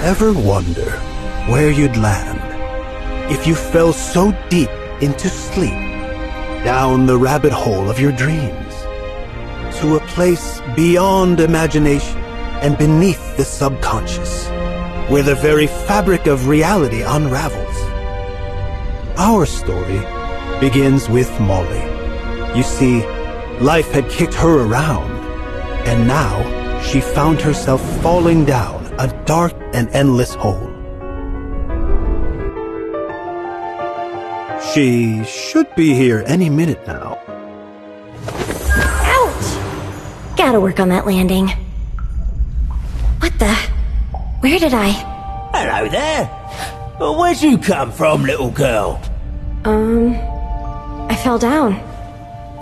Ever wonder where you'd land if you fell so deep into sleep, down the rabbit hole of your dreams, to a place beyond imagination and beneath the subconscious, where the very fabric of reality unravels? Our story begins with Molly. You see, life had kicked her around, and now she found herself falling down a dark and endless hole. She should be here any minute now. Ouch! Gotta work on that landing. What the? Where did I? Hello there. Where'd you come from, little girl? I fell down.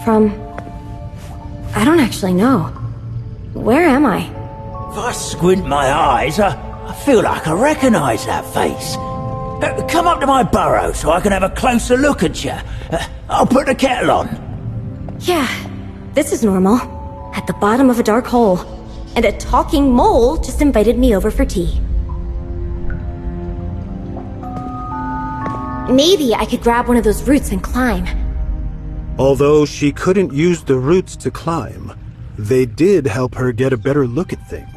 From... I don't actually know. Where am I? If I squint my eyes, I feel like I recognize that face. Come up to my burrow so I can have a closer look at you. I'll put the kettle on. Yeah, this is normal. At the bottom of a dark hole. And a talking mole just invited me over for tea. Maybe I could grab one of those roots and climb. Although she couldn't use the roots to climb, they did help her get a better look at things.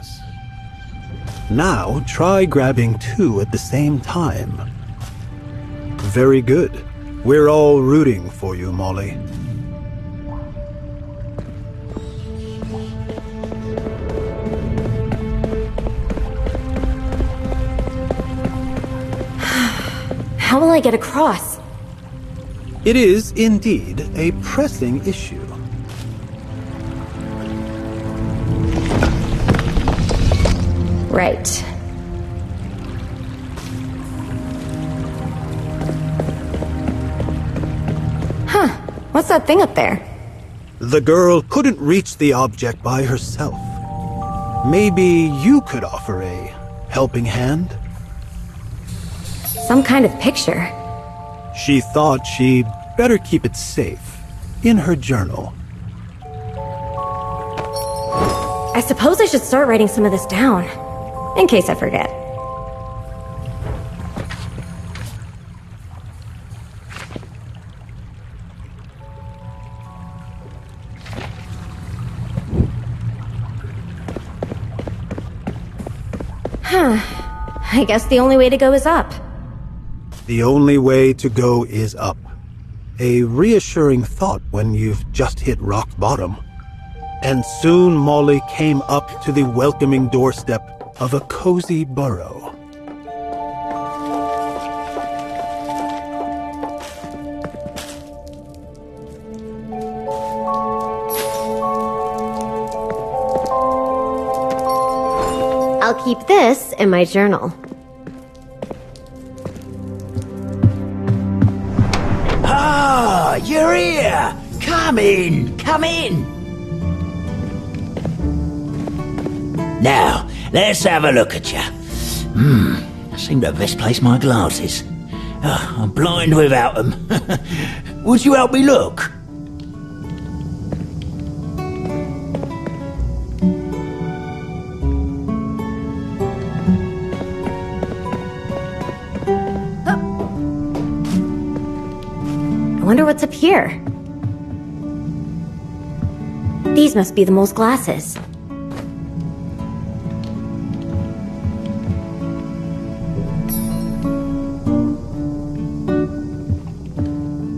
Now, try grabbing two at the same time. Very good. We're all rooting for you, Molly. How will I get across? It is indeed a pressing issue. Right. Huh. What's that thing up there? The girl couldn't reach the object by herself. Maybe you could offer a helping hand? Some kind of picture. She thought she'd better keep it safe in her journal. I suppose I should start writing some of this down, in case I forget. Huh. I guess the only way to go is up. The only way to go is up. A reassuring thought when you've just hit rock bottom. And soon Molly came up to the welcoming doorstep of a cozy burrow. I'll keep this in my journal. Ah, you're here! Come in, come in! Now, let's have a look at you. I seem to have misplaced my glasses. I'm blind without them. Would you help me look? I wonder what's up here. These must be the mole's glasses.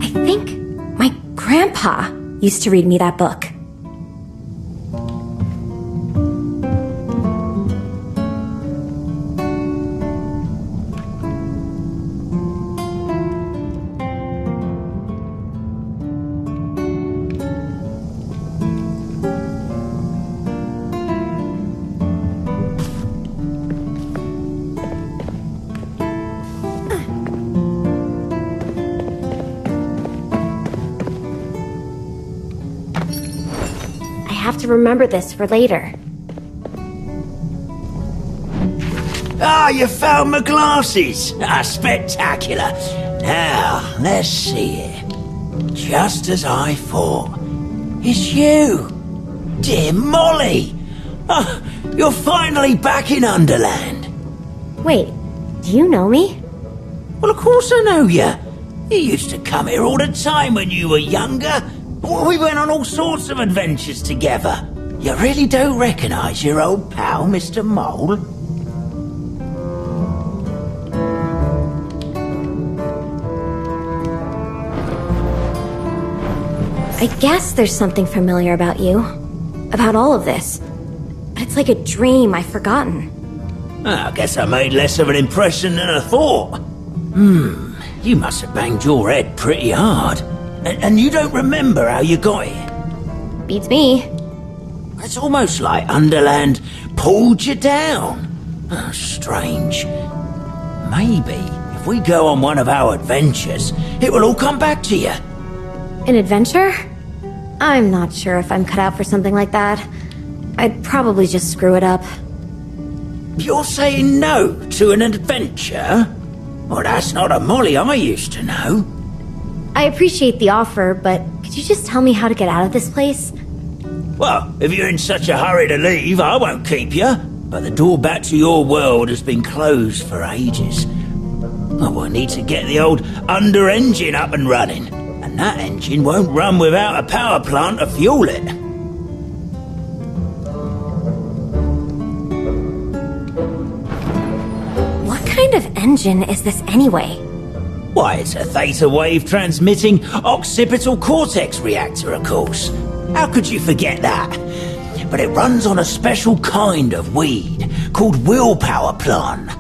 I think my grandpa used to read me that book. I have to remember this for later. Ah, you found my glasses! Ah, spectacular! Now, let's see it. Just as I thought. It's you! Dear Molly! Oh, you're finally back in Underland. Wait, do you know me? Well, of course I know you. You used to come here all the time when you were younger. We went on all sorts of adventures together. You really don't recognise your old pal, Mr. Mole? I guess there's something familiar about you. About all of this. But it's like a dream I've forgotten. I guess I made less of an impression than I thought. You must have banged your head pretty hard. And you don't remember how you got here? Beats me. It's almost like Underland pulled you down. Oh, strange. Maybe if we go on one of our adventures, it will all come back to you. An adventure? I'm not sure if I'm cut out for something like that. I'd probably just screw it up. You're saying no to an adventure? Well, that's not a Molly I used to know. I appreciate the offer, but could you just tell me how to get out of this place? Well, if you're in such a hurry to leave, I won't keep you. But the door back to your world has been closed for ages. Oh, we'll need to get the old under engine up and running. And that engine won't run without a power plant to fuel it. What kind of engine is this anyway? Why, it's a theta wave transmitting occipital cortex reactor, of course. How could you forget that? But it runs on a special kind of weed called willpower plant.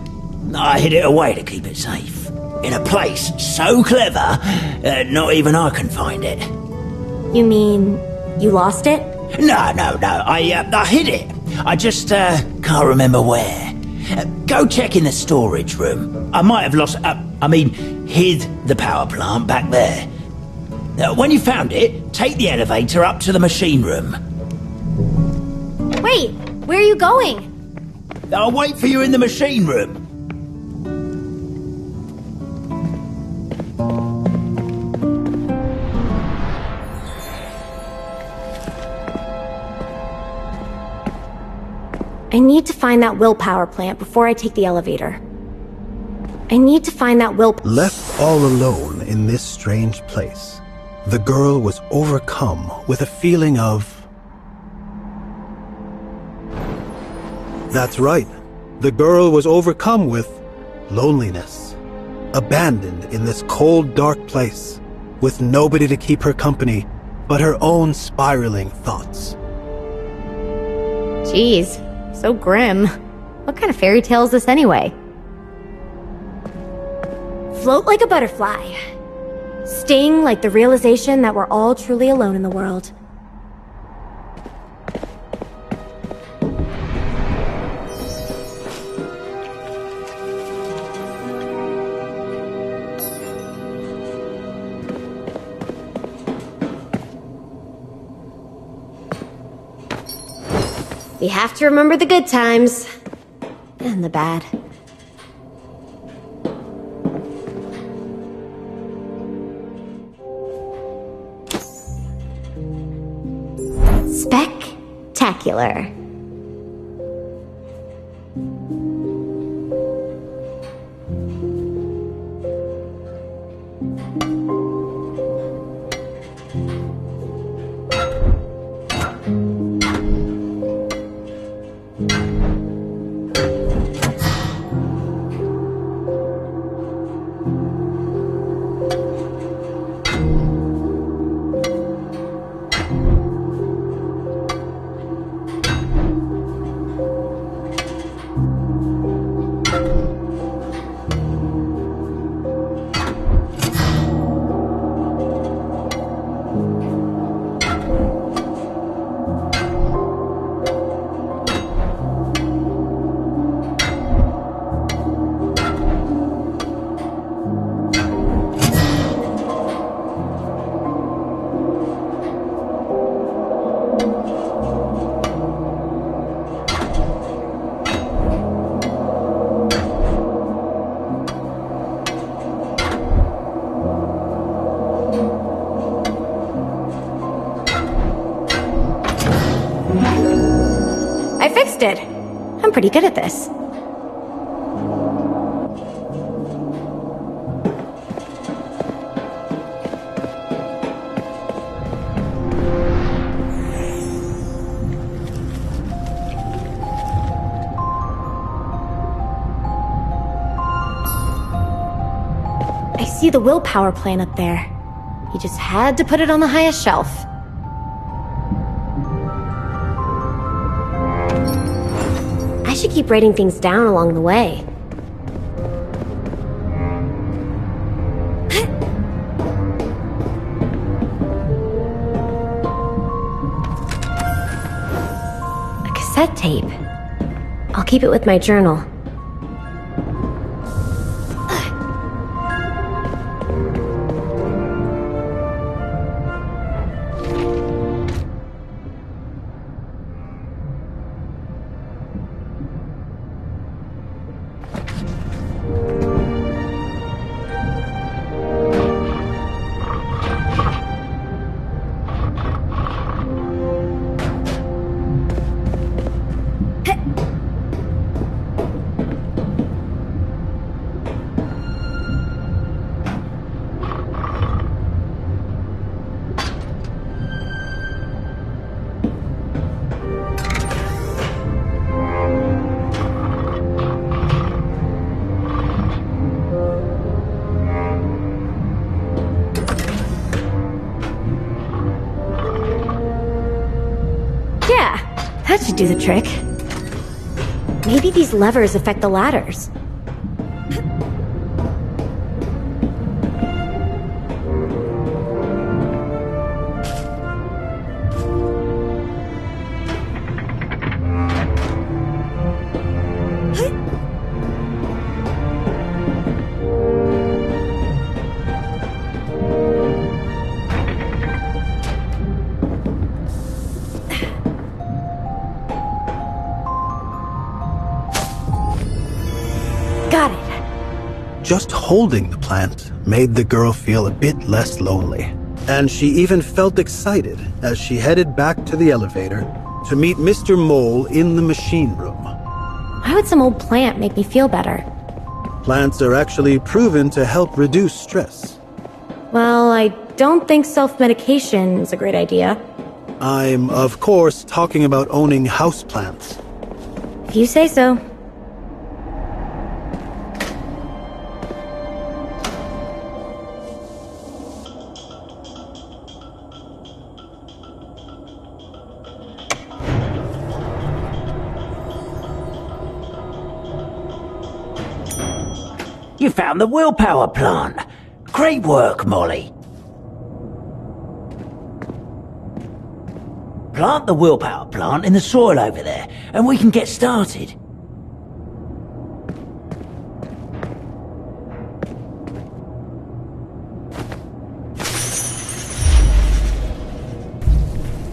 I hid it away to keep it safe. In a place so clever, not even I can find it. You mean you lost it? No. I hid it. I just can't remember where. Go check in the storage room. I might have hid the power plant back there. When you found it, take the elevator up to the machine room. Wait, where are you going? I'll wait for you in the machine room. I need to find that willpower plant before I take the elevator. I need to find that Left all alone in this strange place, the girl was overcome with a feeling of... That's right. The girl was overcome with loneliness. Abandoned in this cold, dark place, with nobody to keep her company but her own spiraling thoughts. Jeez, so grim. What kind of fairy tale is this anyway? Float like a butterfly. Sting like the realization that we're all truly alone in the world. We have to remember the good times. And the bad. Spectacular. I fixed it. I'm pretty good at this. I see the willpower plant up there. He just had to put it on the highest shelf. I should keep writing things down along the way. A cassette tape. I'll keep it with my journal. That should do the trick. Maybe these levers affect the ladders. Got it. Just holding the plant made the girl feel a bit less lonely. And she even felt excited as she headed back to the elevator to meet Mr. Mole in the machine room. Why would some old plant make me feel better? Plants are actually proven to help reduce stress. Well, I don't think self-medication is a great idea. I'm, of course, talking about owning houseplants. If you say so. You found the willpower plant. Great work, Molly. Plant the willpower plant in the soil over there, and we can get started.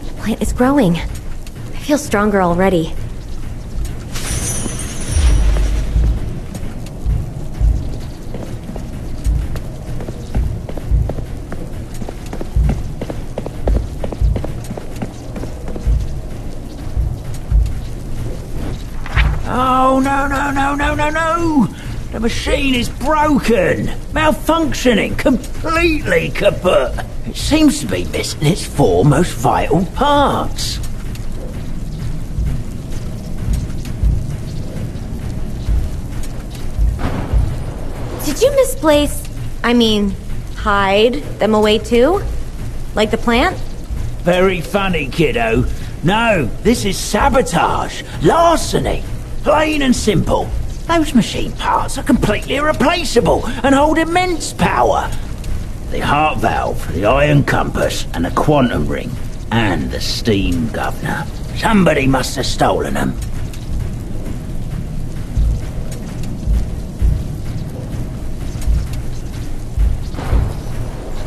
The plant is growing. I feel stronger already. Oh, no. The machine is broken. Malfunctioning. Completely kaput. It seems to be missing its four most vital parts. Did you hide them away too? Like the plant? Very funny, kiddo. No, this is sabotage. Larceny. Plain and simple. Those machine parts are completely irreplaceable and hold immense power. The heart valve, the iron compass, and the quantum ring, and the steam governor. Somebody must have stolen them.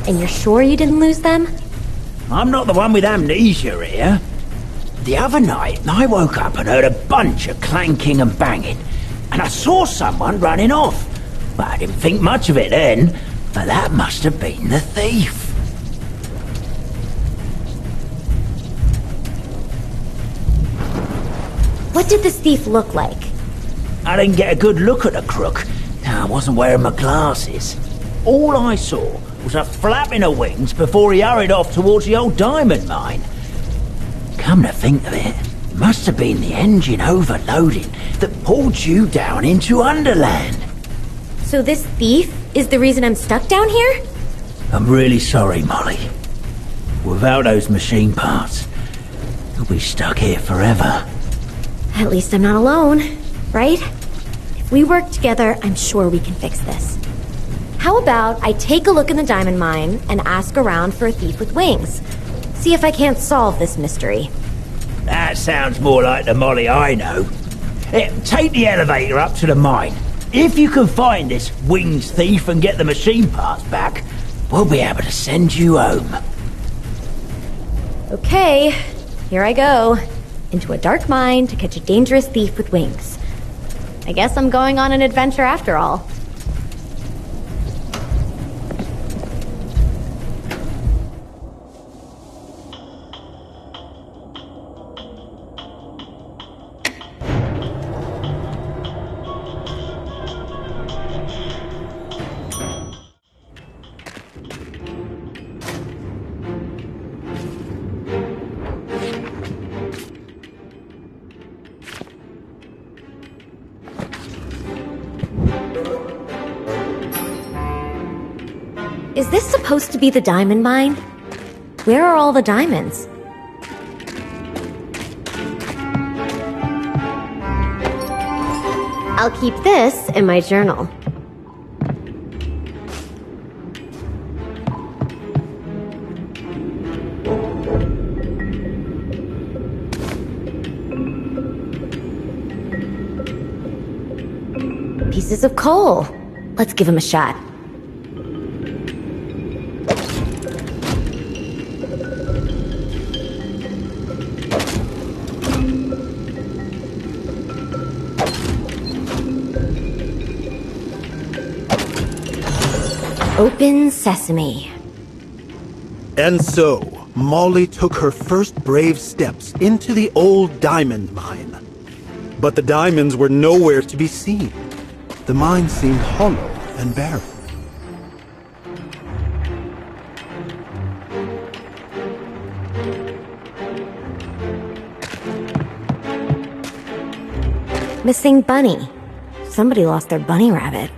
And you're sure you didn't lose them? I'm not the one with amnesia here. The other night, I woke up and heard a bunch of clanking and banging, and I saw someone running off. But I didn't think much of it then, but that must have been the thief. What did this thief look like? I didn't get a good look at the crook. I wasn't wearing my glasses. All I saw was a flapping of wings before he hurried off towards the old diamond mine. Come to think of it, it must have been the engine overloading that pulled you down into Underland. So this thief is the reason I'm stuck down here? I'm really sorry, Molly. Without those machine parts, you'll be stuck here forever. At least I'm not alone, right? If we work together, I'm sure we can fix this. How about I take a look in the diamond mine and ask around for a thief with wings? See if I can't solve this mystery. That sounds more like the Molly I know. Take the elevator up to the mine. If you can find this wings thief and get the machine parts back, we'll be able to send you home. Okay, here I go. Into a dark mine to catch a dangerous thief with wings. I guess I'm going on an adventure after all. Is this supposed to be the diamond mine? Where are all the diamonds? I'll keep this in my journal. Pieces of coal. Let's give him a shot. Open sesame. And so, Molly took her first brave steps into the old diamond mine. But the diamonds were nowhere to be seen. The mine seemed hollow and barren. Missing bunny. Somebody lost their bunny rabbit.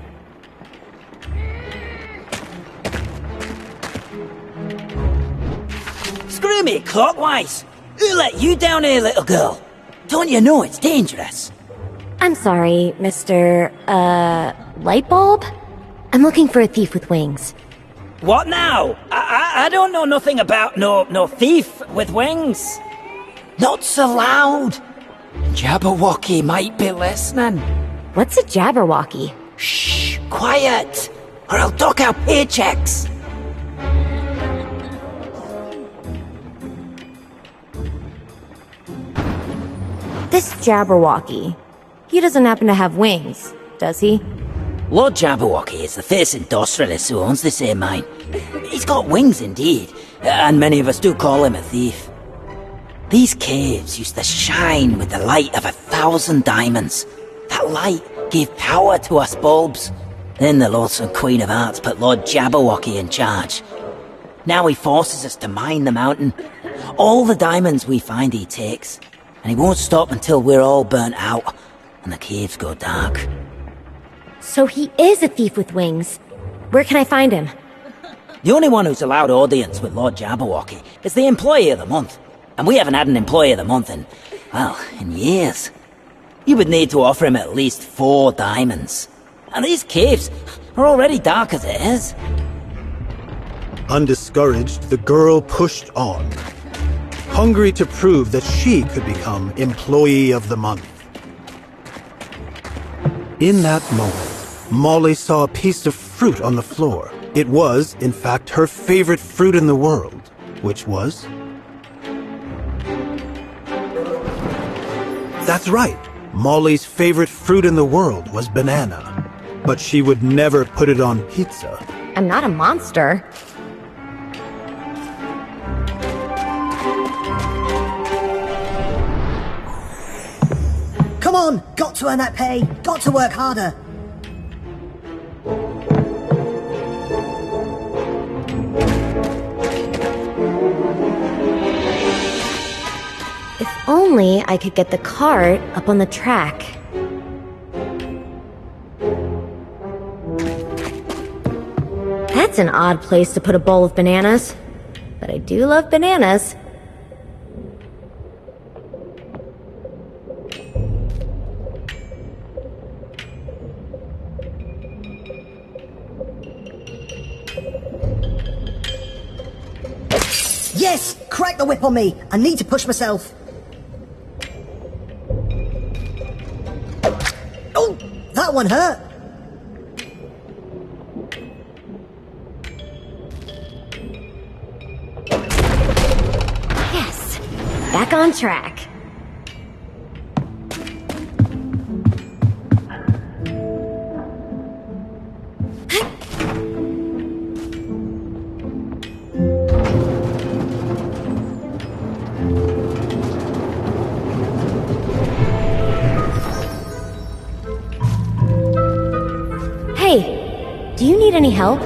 Screw me clockwise! Who let you down here, little girl? Don't you know it's dangerous? I'm sorry, Mr. Lightbulb? I'm looking for a thief with wings. What now? I don't know nothing about no thief with wings. Not so loud! Jabberwocky might be listening. What's a Jabberwocky? Shh, quiet, or I'll dock our paychecks. This Jabberwocky. He doesn't happen to have wings, does he? Lord Jabberwocky is the fierce industrialist who owns this here mine. He's got wings indeed, and many of us do call him a thief. These caves used to shine with the light of 1,000 diamonds. That light gave power to us bulbs. Then the loathsome Queen of Hearts put Lord Jabberwocky in charge. Now he forces us to mine the mountain. All the diamonds we find he takes. And he won't stop until we're all burnt out and the caves go dark. So he is a thief with wings. Where can I find him? The only one who's allowed audience with Lord Jabberwocky is the Employee of the Month. And we haven't had an Employee of the Month in, well, in years. You would need to offer him at least 4 diamonds. And these caves are already dark as it is. Undiscouraged, the girl pushed on, hungry to prove that she could become Employee of the Month. In that moment, Molly saw a piece of fruit on the floor. It was, in fact, her favorite fruit in the world, which was... That's right. Molly's favorite fruit in the world was banana. But she would never put it on pizza. I'm not a monster. Come on! Got to earn that pay! Got to work harder! If only I could get the cart up on the track. That's an odd place to put a bowl of bananas. But I do love bananas. Yes! Crack the whip on me! I need to push myself. Oh! That one hurt! Yes! Back on track. Hey, do you need any help?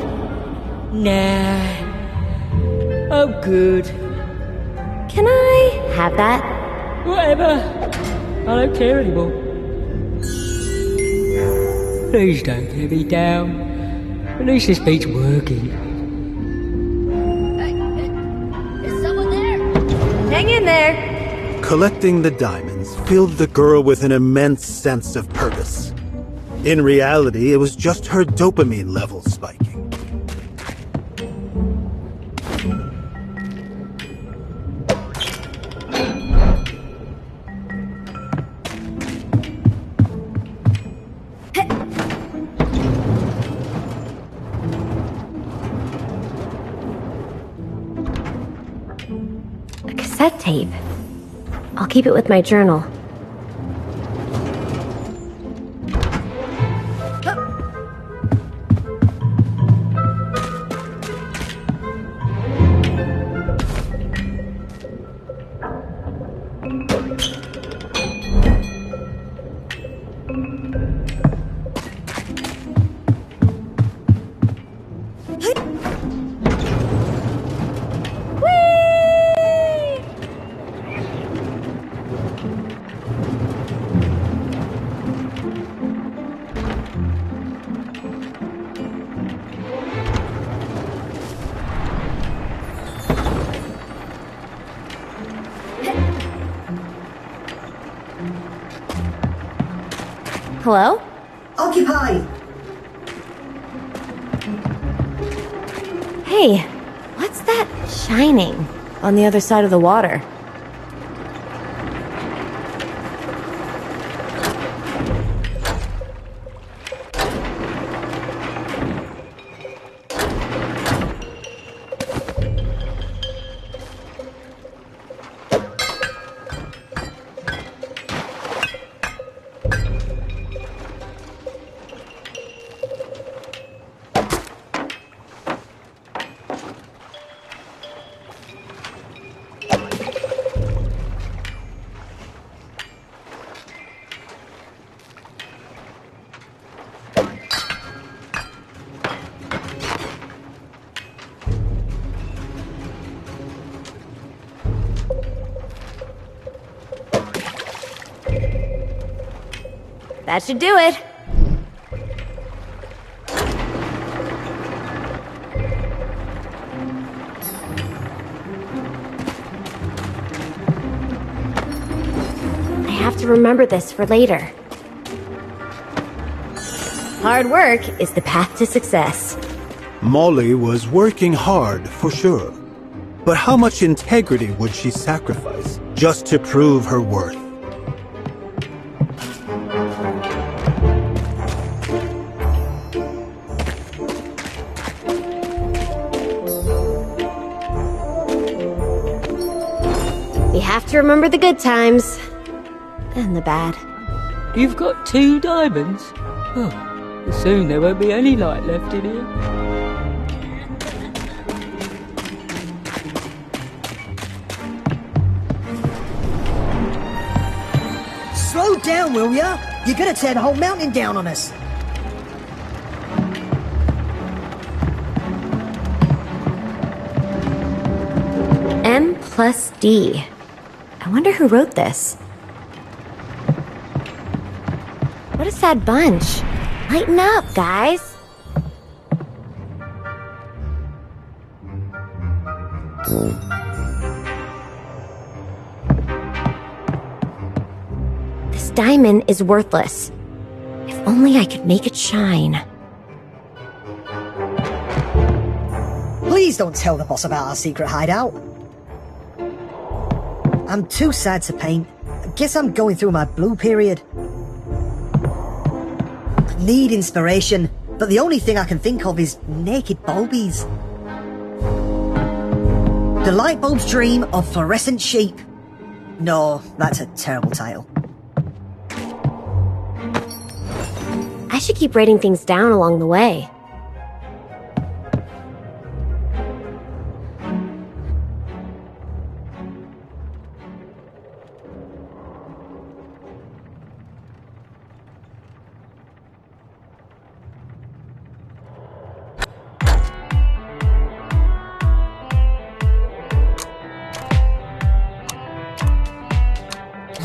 Nah. I'm good. Can I have that? Whatever. I don't care anymore. Please don't let me down. At least this beat's working. Is someone there? Hang in there. Collecting the diamonds filled the girl with an immense sense of purpose. In reality, it was just her dopamine levels spiking. A cassette tape. I'll keep it with my journal. Hello? Occupy! Hey, what's that shining on the other side of the water? That should do it. I have to remember this for later. Hard work is the path to success. Molly was working hard, for sure. But how much integrity would she sacrifice just to prove her worth? We have to remember the good times. And the bad. You've got 2 diamonds? Oh, soon there won't be any light left in here. Slow down, will ya? You're gonna tear the whole mountain down on us. M plus D. I wonder who wrote this. What a sad bunch. Lighten up, guys. This diamond is worthless. If only I could make it shine. Please don't tell the boss about our secret hideout. I'm too sad to paint. I guess I'm going through my blue period. I need inspiration, but the only thing I can think of is naked bulbies. The light bulb's dream of fluorescent sheep. No, that's a terrible title. I should keep writing things down along the way.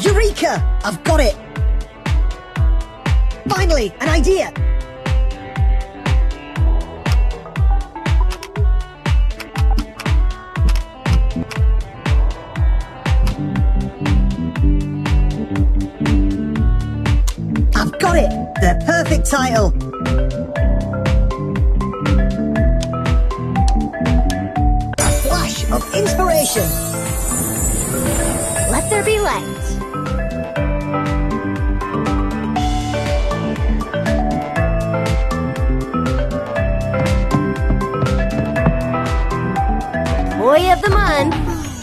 Eureka! I've got it! Finally, an idea! I've got it! The perfect title! A flash of inspiration! Let there be light. Boy of the month,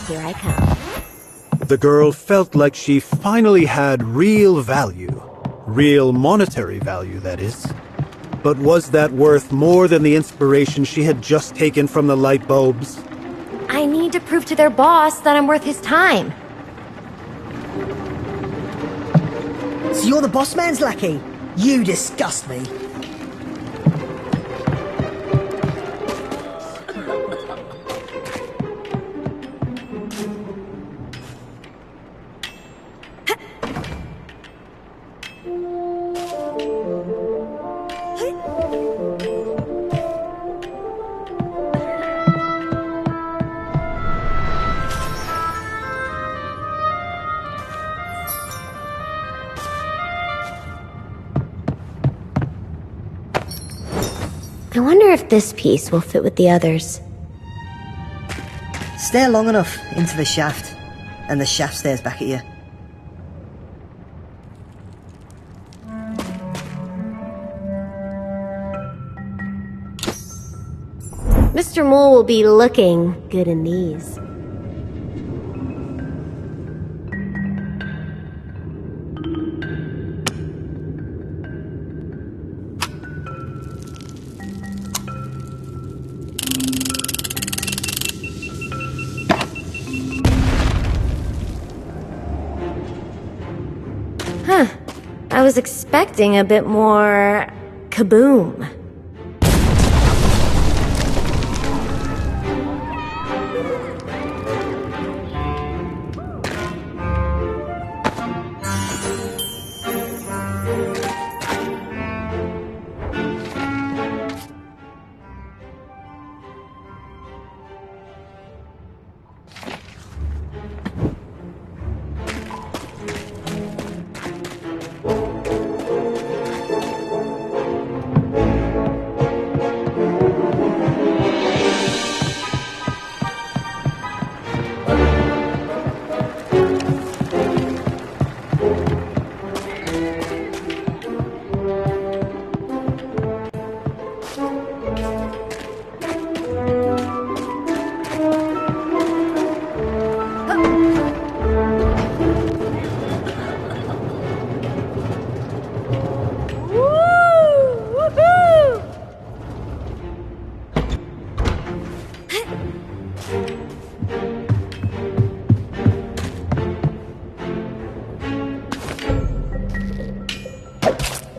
here I come. The girl felt like she finally had real value. Real monetary value, that is. But was that worth more than the inspiration she had just taken from the light bulbs? I need to prove to their boss that I'm worth his time. So you're the boss man's lackey? You disgust me. I wonder if this piece will fit with the others. Stare long enough into the shaft, and the shaft stares back at you. Mr. Mole will be looking good in these. Huh. I was expecting a bit more kaboom.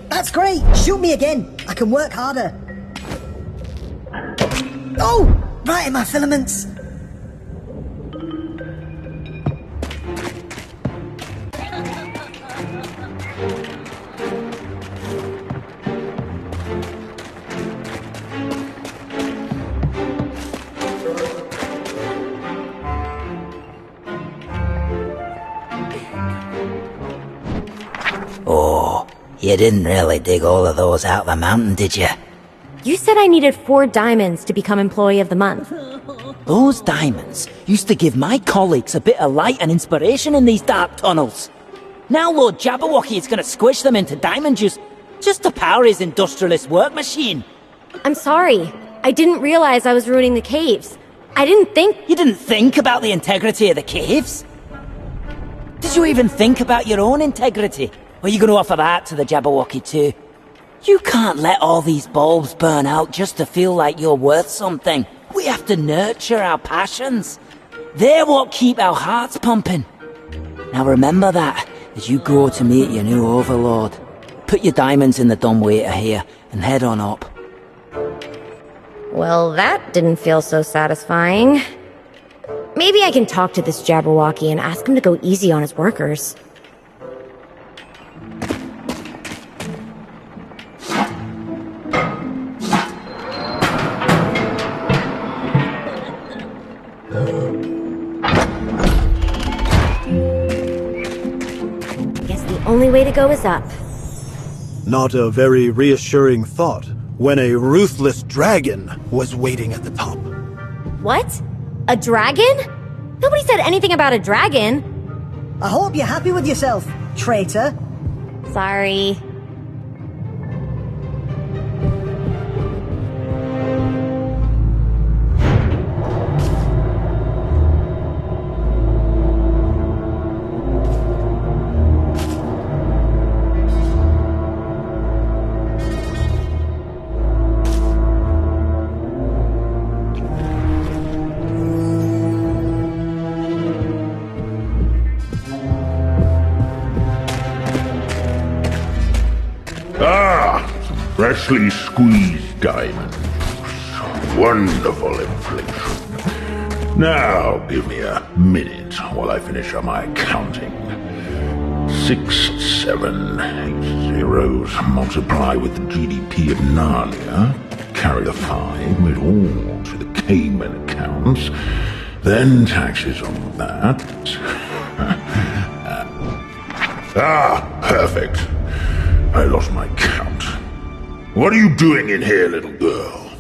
That's great! Shoot me again! I can work harder! Oh! Right in my filaments! You didn't really dig all of those out of the mountain, did you? You said I needed 4 diamonds to become Employee of the Month. Those diamonds used to give my colleagues a bit of light and inspiration in these dark tunnels. Now Lord Jabberwocky is gonna squish them into diamond juice just to power his industrialist work machine. I'm sorry. I didn't realize I was ruining the caves. I didn't think... You didn't think about the integrity of the caves? Did you even think about your own integrity? Or are you gonna offer that to the Jabberwocky too? You can't let all these bulbs burn out just to feel like you're worth something. We have to nurture our passions. They're what keep our hearts pumping. Now remember that as you go to meet your new overlord. Put your diamonds in the dumbwaiter here and head on up. Well, that didn't feel so satisfying. Maybe I can talk to this Jabberwocky and ask him to go easy on his workers. Guess the only way to go is up. Not a very reassuring thought when a ruthless dragon was waiting at the top. What? A dragon? Nobody said anything about a dragon. I hope you're happy with yourself, traitor. Sorry. Freshly squeezed diamond. Wonderful inflation. Now give me a minute while I finish up my counting. 6, 7, 8 zeros multiply with the GDP of Narnia. Carry the 5, it all to the Cayman accounts. Then taxes on that. Perfect. I lost my count. What are you doing in here, little girl?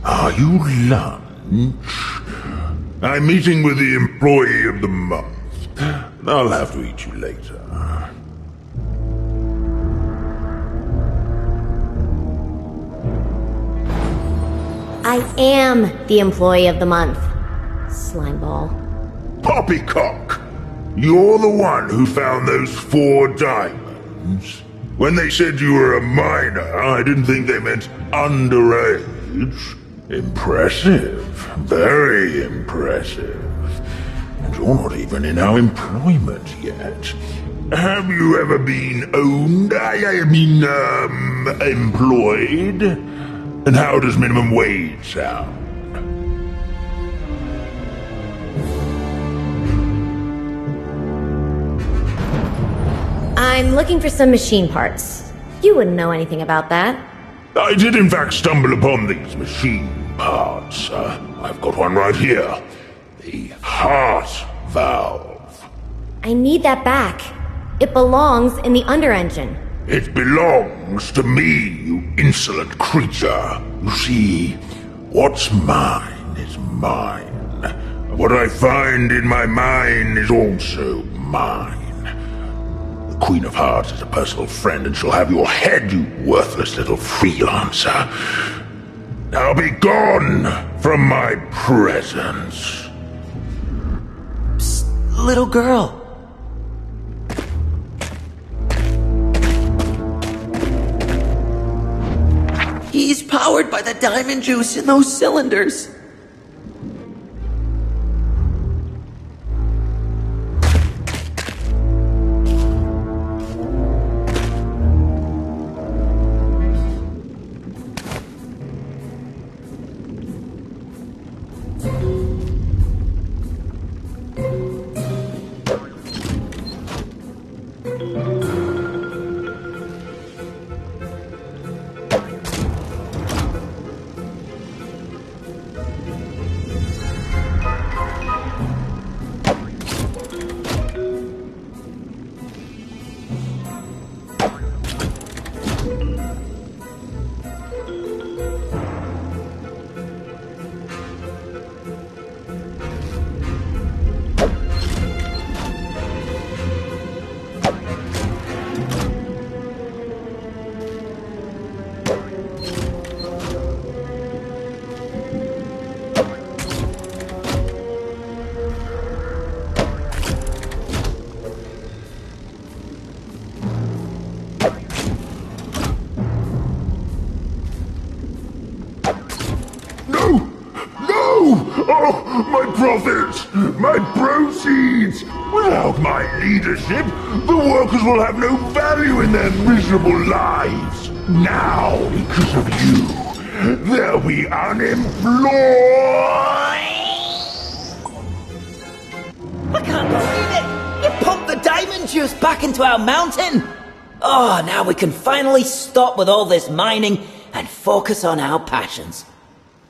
Are you lunch? I'm meeting with the Employee of the Month. I'll have to eat you later. I am the Employee of the Month. Slimeball. Poppycock! You're the one who found those 4 diamonds? When they said you were a minor, I didn't think they meant underage. Impressive. Very impressive. And you're not even in our employment yet. Have you ever been owned? I mean, employed? And how does minimum wage sound? I'm looking for some machine parts. You wouldn't know anything about that. I did in fact stumble upon these machine parts. I've got one right here. The heart valve. I need that back. It belongs in the under engine. It belongs to me, you insolent creature. You see, what's mine is mine. What I find in my mine is also mine. The Queen of Hearts is a personal friend, and she'll have your head, you worthless little freelancer. Now be gone from my presence. Psst, little girl. He's powered by the diamond juice in those cylinders. my profits, my proceeds. Without my leadership, the workers will have no value in their miserable lives. Now, because of you, they'll be unemployed. I can't believe it! You pumped the diamond juice back into our mountain! Oh, now we can finally stop with all this mining and focus on our passions.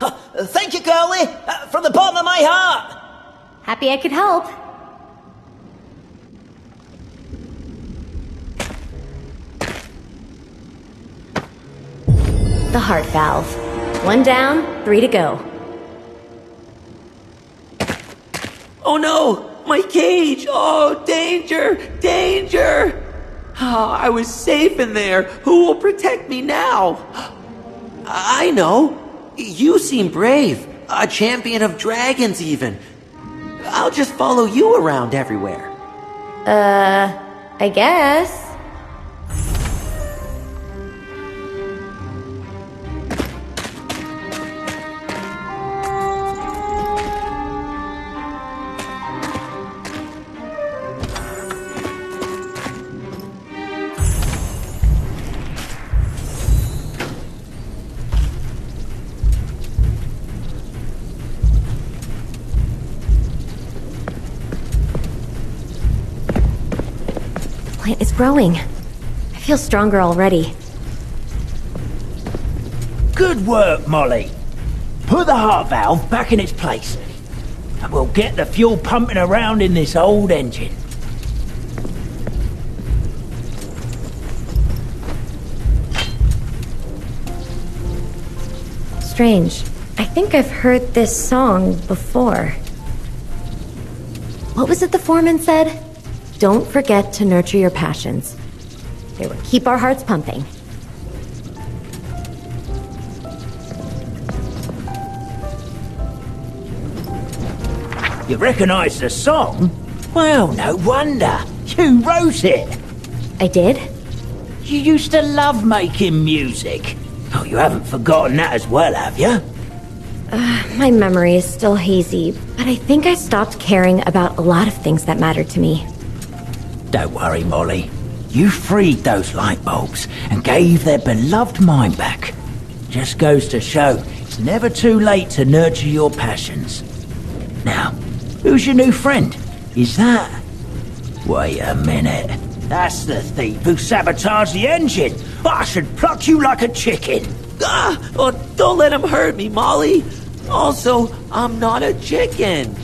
Thank you, girlie! From the bottom of my heart! Happy I could help. The heart valve. 1 down, 3 to go. Oh no! My cage! Oh, danger! Danger! Oh, I was safe in there. Who will protect me now? I know. You seem brave. A champion of dragons, even. I'll just follow you around everywhere. I guess. It's growing. I feel stronger already. Good work, Molly. Put the heart valve back in its place, and we'll get the fuel pumping around in this old engine. Strange. I think I've heard this song before. What was it the foreman said? Don't forget to nurture your passions. They will keep our hearts pumping. You recognize the song? Well, no wonder. You wrote it. I did? You used to love making music. Oh, you haven't forgotten that as well, have you? My memory is still hazy, but I think I stopped caring about a lot of things that mattered to me. Don't worry, Molly. You freed those light bulbs and gave their beloved mind back. Just goes to show it's never too late to nurture your passions. Now, who's your new friend? Is that... Wait a minute. That's the thief who sabotaged the engine. I should pluck you like a chicken. Oh, don't let him hurt me, Molly. Also, I'm not a chicken.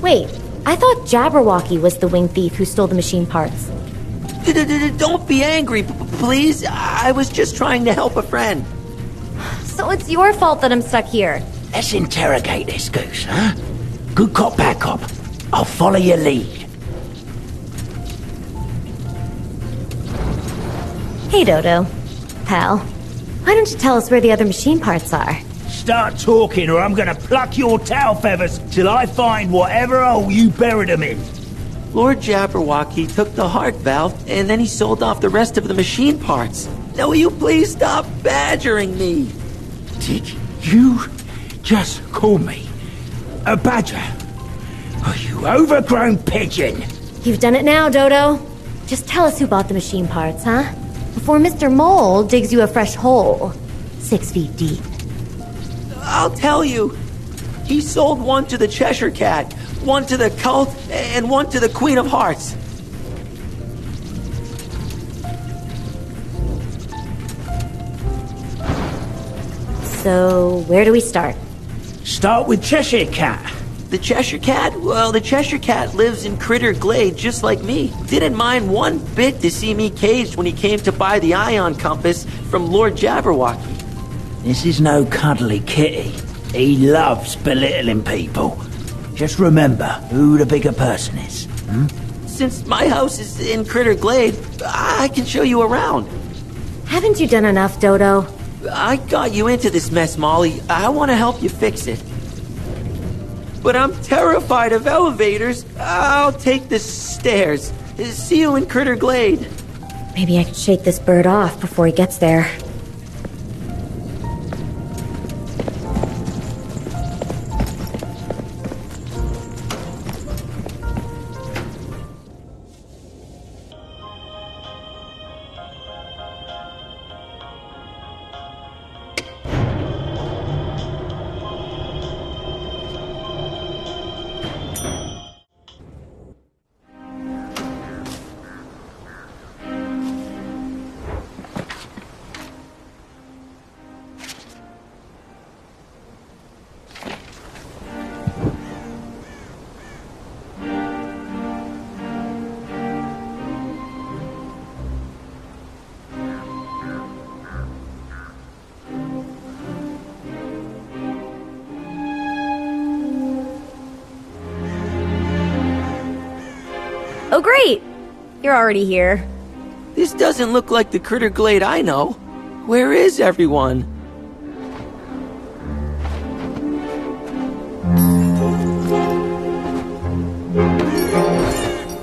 Wait, I thought Jabberwocky was the wing thief who stole the machine parts. Don't be angry, please. I was just trying to help a friend. So it's your fault that I'm stuck here. Let's interrogate this goose, huh? Good cop, bad cop. I'll follow your lead. Hey, Dodo. Pal, why don't you tell us where the other machine parts are? Start talking or I'm gonna pluck your tail feathers till I find whatever hole you buried them in. Lord Jabberwocky took the heart valve and then he sold off the rest of the machine parts. Now will you please stop badgering me? Did you just call me a badger? Oh, you overgrown pigeon! You've done it now, Dodo. Just tell us who bought the machine parts, huh? Before Mr. Mole digs you a fresh hole, 6 feet deep. I'll tell you. He sold one to the Cheshire Cat, one to the Cult, and one to the Queen of Hearts. So, where do we start? Start with Cheshire Cat. The Cheshire Cat? Well, the Cheshire Cat lives in Critter Glade just like me. Didn't mind one bit to see me caged when he came to buy the ion compass from Lord Jabberwocky. This is no cuddly kitty. He loves belittling people. Just remember who the bigger person is, hmm? Since my house is in Critter Glade, I can show you around. Haven't you done enough, Dodo? I got you into this mess, Molly. I want to help you fix it. But I'm terrified of elevators. I'll take the stairs. See you in Critter Glade. Maybe I can shake this bird off before he gets there. You're already here. This doesn't look like the critter glade I know. Where is everyone?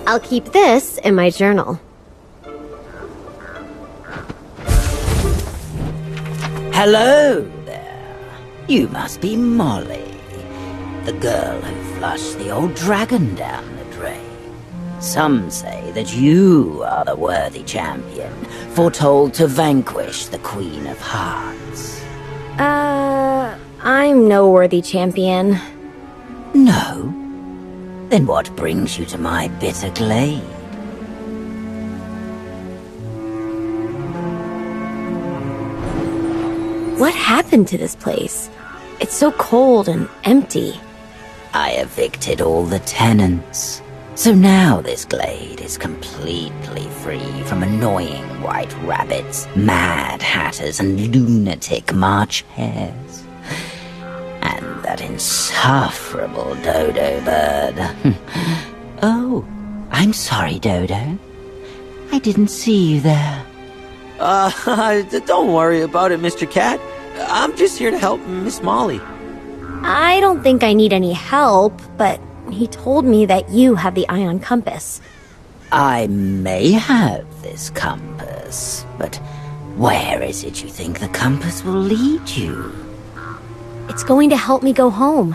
I'll keep this in my journal. Hello there. You must be Molly, the girl who flushed the old dragon down the drain. Some say that you are the worthy champion, foretold to vanquish the Queen of Hearts. I'm no worthy champion. No? Then what brings you to my bitter glade? What happened to this place? It's so cold and empty. I evicted all the tenants. So now this glade is completely free from annoying white rabbits, mad hatters, and lunatic March hares. And that insufferable dodo bird. Oh, I'm sorry, Dodo. I didn't see you there. Don't worry about it, Mr. Cat. I'm just here to help Miss Molly. I don't think I need any help, but he told me that you have the ion compass. I may have this compass, but where is it you think the compass will lead you? It's going to help me go home.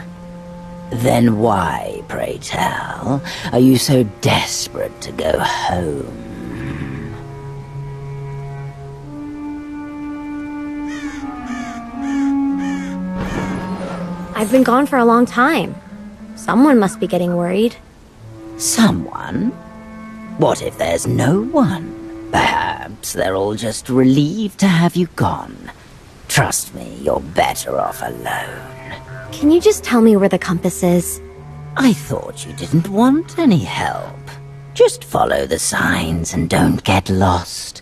Then why, pray tell, are you so desperate to go home? I've been gone for a long time. Someone must be getting worried. Someone? What if there's no one? Perhaps they're all just relieved to have you gone. Trust me, you're better off alone. Can you just tell me where the compass is? I thought you didn't want any help. Just follow the signs and don't get lost.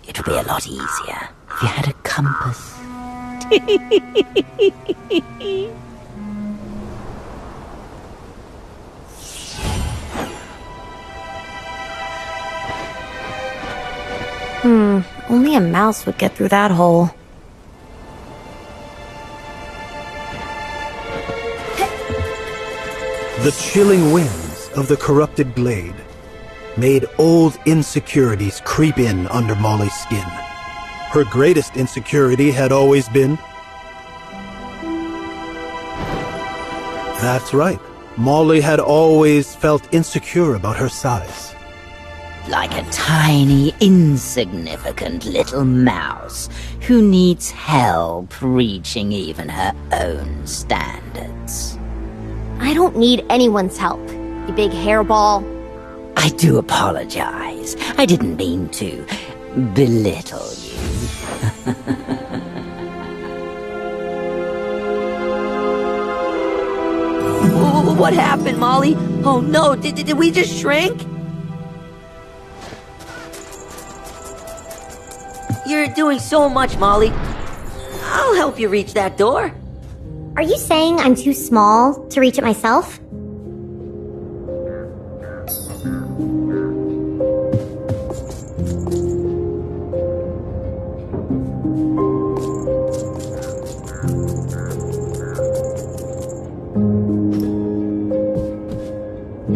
It would be a lot easier if you had a compass. Only a mouse would get through that hole. The chilling winds of the corrupted glade made old insecurities creep in under Molly's skin. Her greatest insecurity had always been... That's right. Molly had always felt insecure about her size. Like a tiny, insignificant little mouse who needs help reaching even her own standards. I don't need anyone's help, you big hairball. I do apologize. I didn't mean to belittle you. What happened, Molly? Oh no, did we just shrink? You're doing so much, Molly. I'll help you reach that door. Are you saying I'm too small to reach it myself?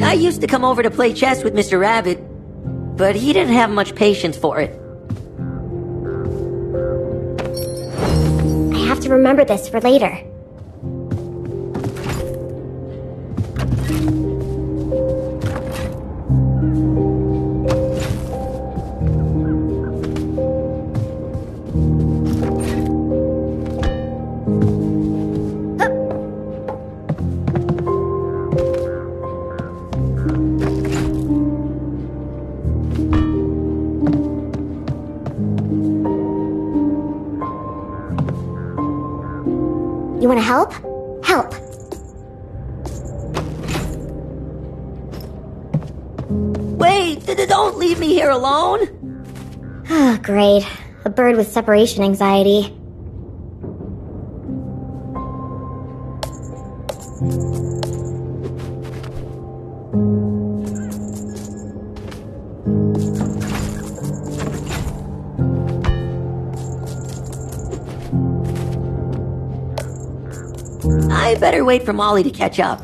I used to come over to play chess with Mr. Rabbit, but he didn't have much patience for it. I have to remember this for later. You want to help? Help! Wait! Don't leave me here alone! Oh, great. A bird with separation anxiety. I better wait for Molly to catch up.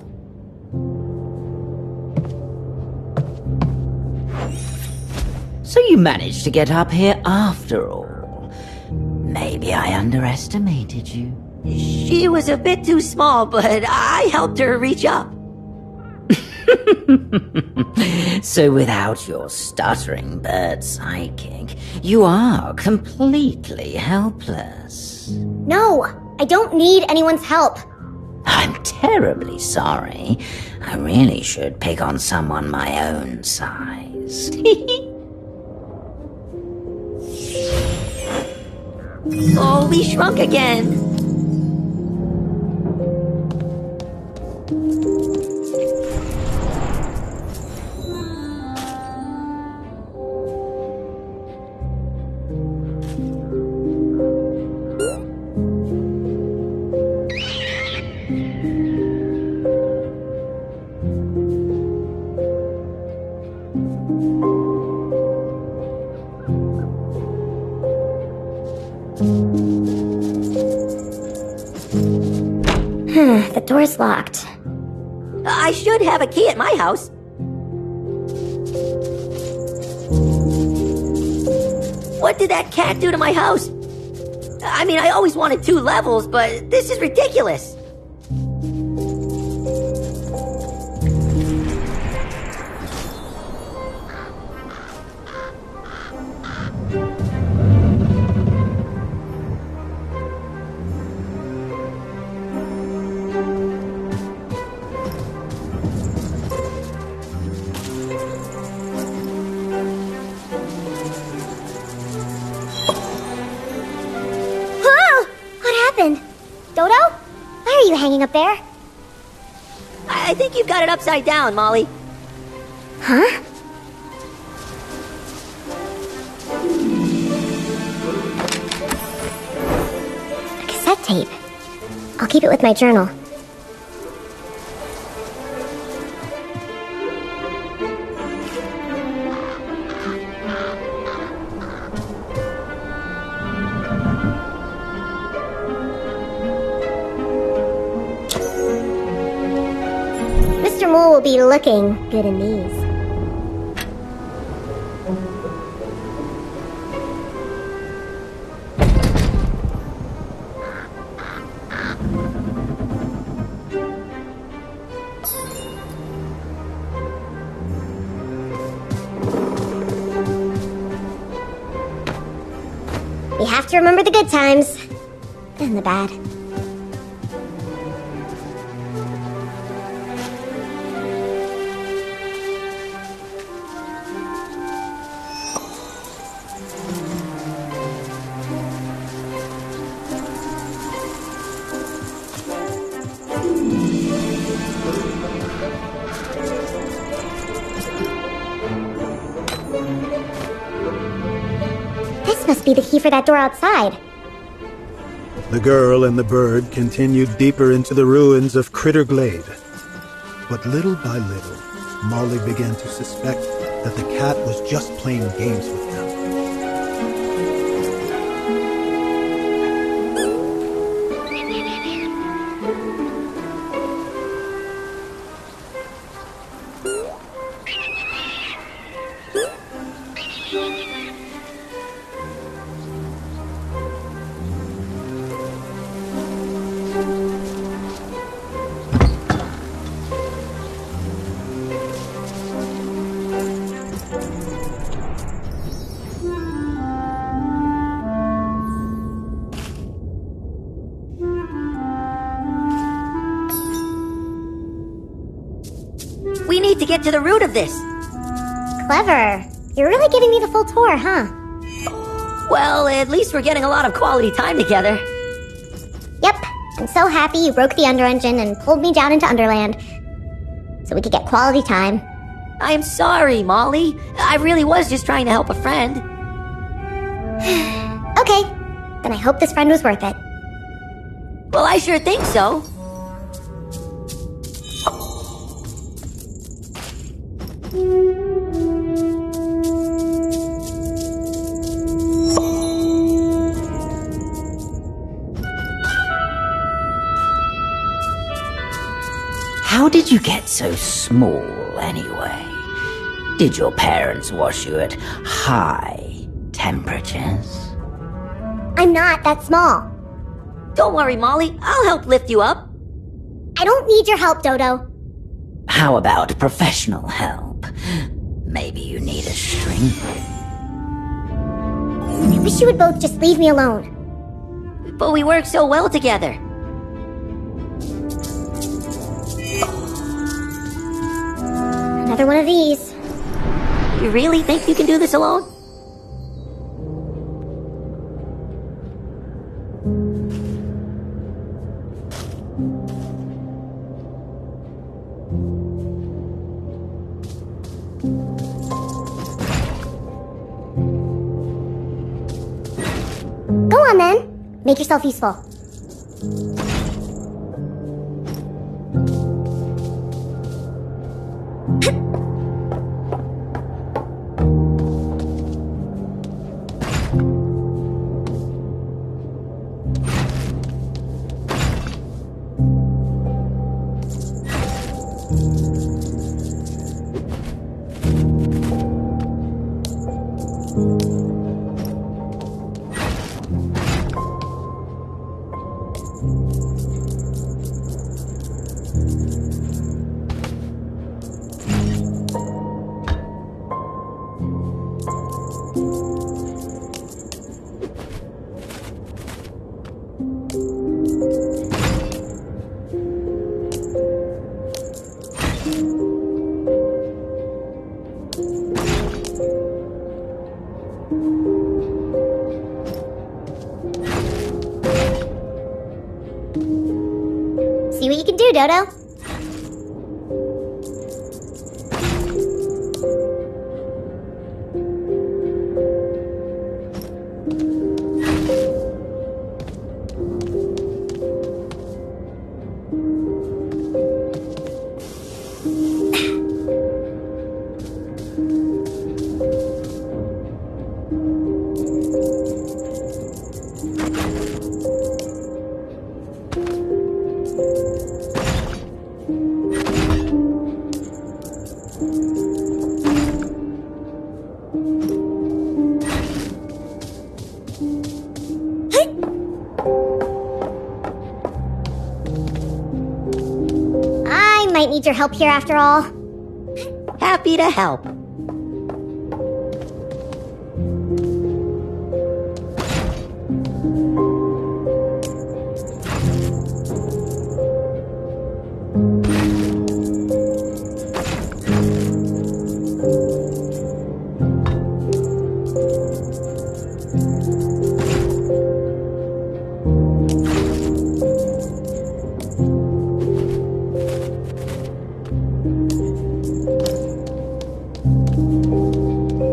So you managed to get up here after all. Maybe I underestimated you. She was a bit too small, but I helped her reach up. So without your stuttering bird sidekick, you are completely helpless. No, I don't need anyone's help. I'm terribly sorry. I really should pick on someone my own size. Oh, we shrunk again. The door's locked. I should have a key at my house. What did that cat do to my house? I mean, I always wanted 2 levels, but this is ridiculous. Dodo? Why are you hanging up there? I think you've got it upside down, Molly. Huh? A cassette tape. I'll keep it with my journal. Will be looking good in these. We have to remember the good times and the bad. Must be the key for that door outside. The girl and the bird continued deeper into the ruins of Critter Glade. But little by little, Molly began to suspect that the cat was just playing games with them. We need to get to the root of this. Clever. You're really giving me the full tour, huh? Well, at least we're getting a lot of quality time together. Yep. I'm so happy you broke the under engine and pulled me down into Underland so we could get quality time. I'm sorry, Molly. I really was just trying to help a friend. Okay. Then I hope this friend was worth it. Well, I sure think so. How did you get so small, anyway? Did your parents wash you at high temperatures? I'm not that small. Don't worry, Molly. I'll help lift you up. I don't need your help, Dodo. How about professional help? Maybe you need a shrink? I wish you would both just leave me alone. But we work so well together. Another one of these. You really think you can do this alone? Go on then. Make yourself useful. See what you can do, Dodo. Might need your help here after all. Happy to help.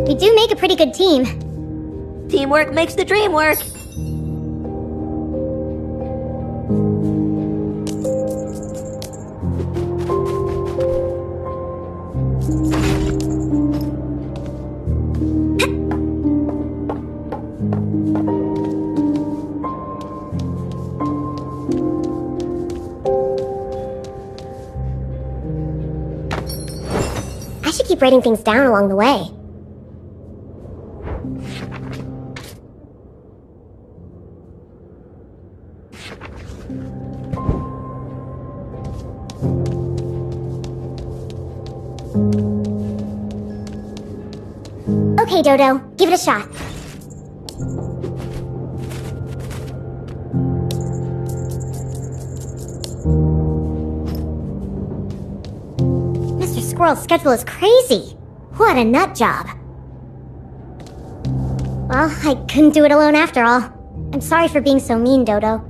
We do make a pretty good team. Teamwork makes the dream work. I should keep writing things down along the way. Okay, Dodo, give it a shot. Mr. Squirrel's schedule is crazy. What a nut job. Well, I couldn't do it alone after all. I'm sorry for being so mean, Dodo.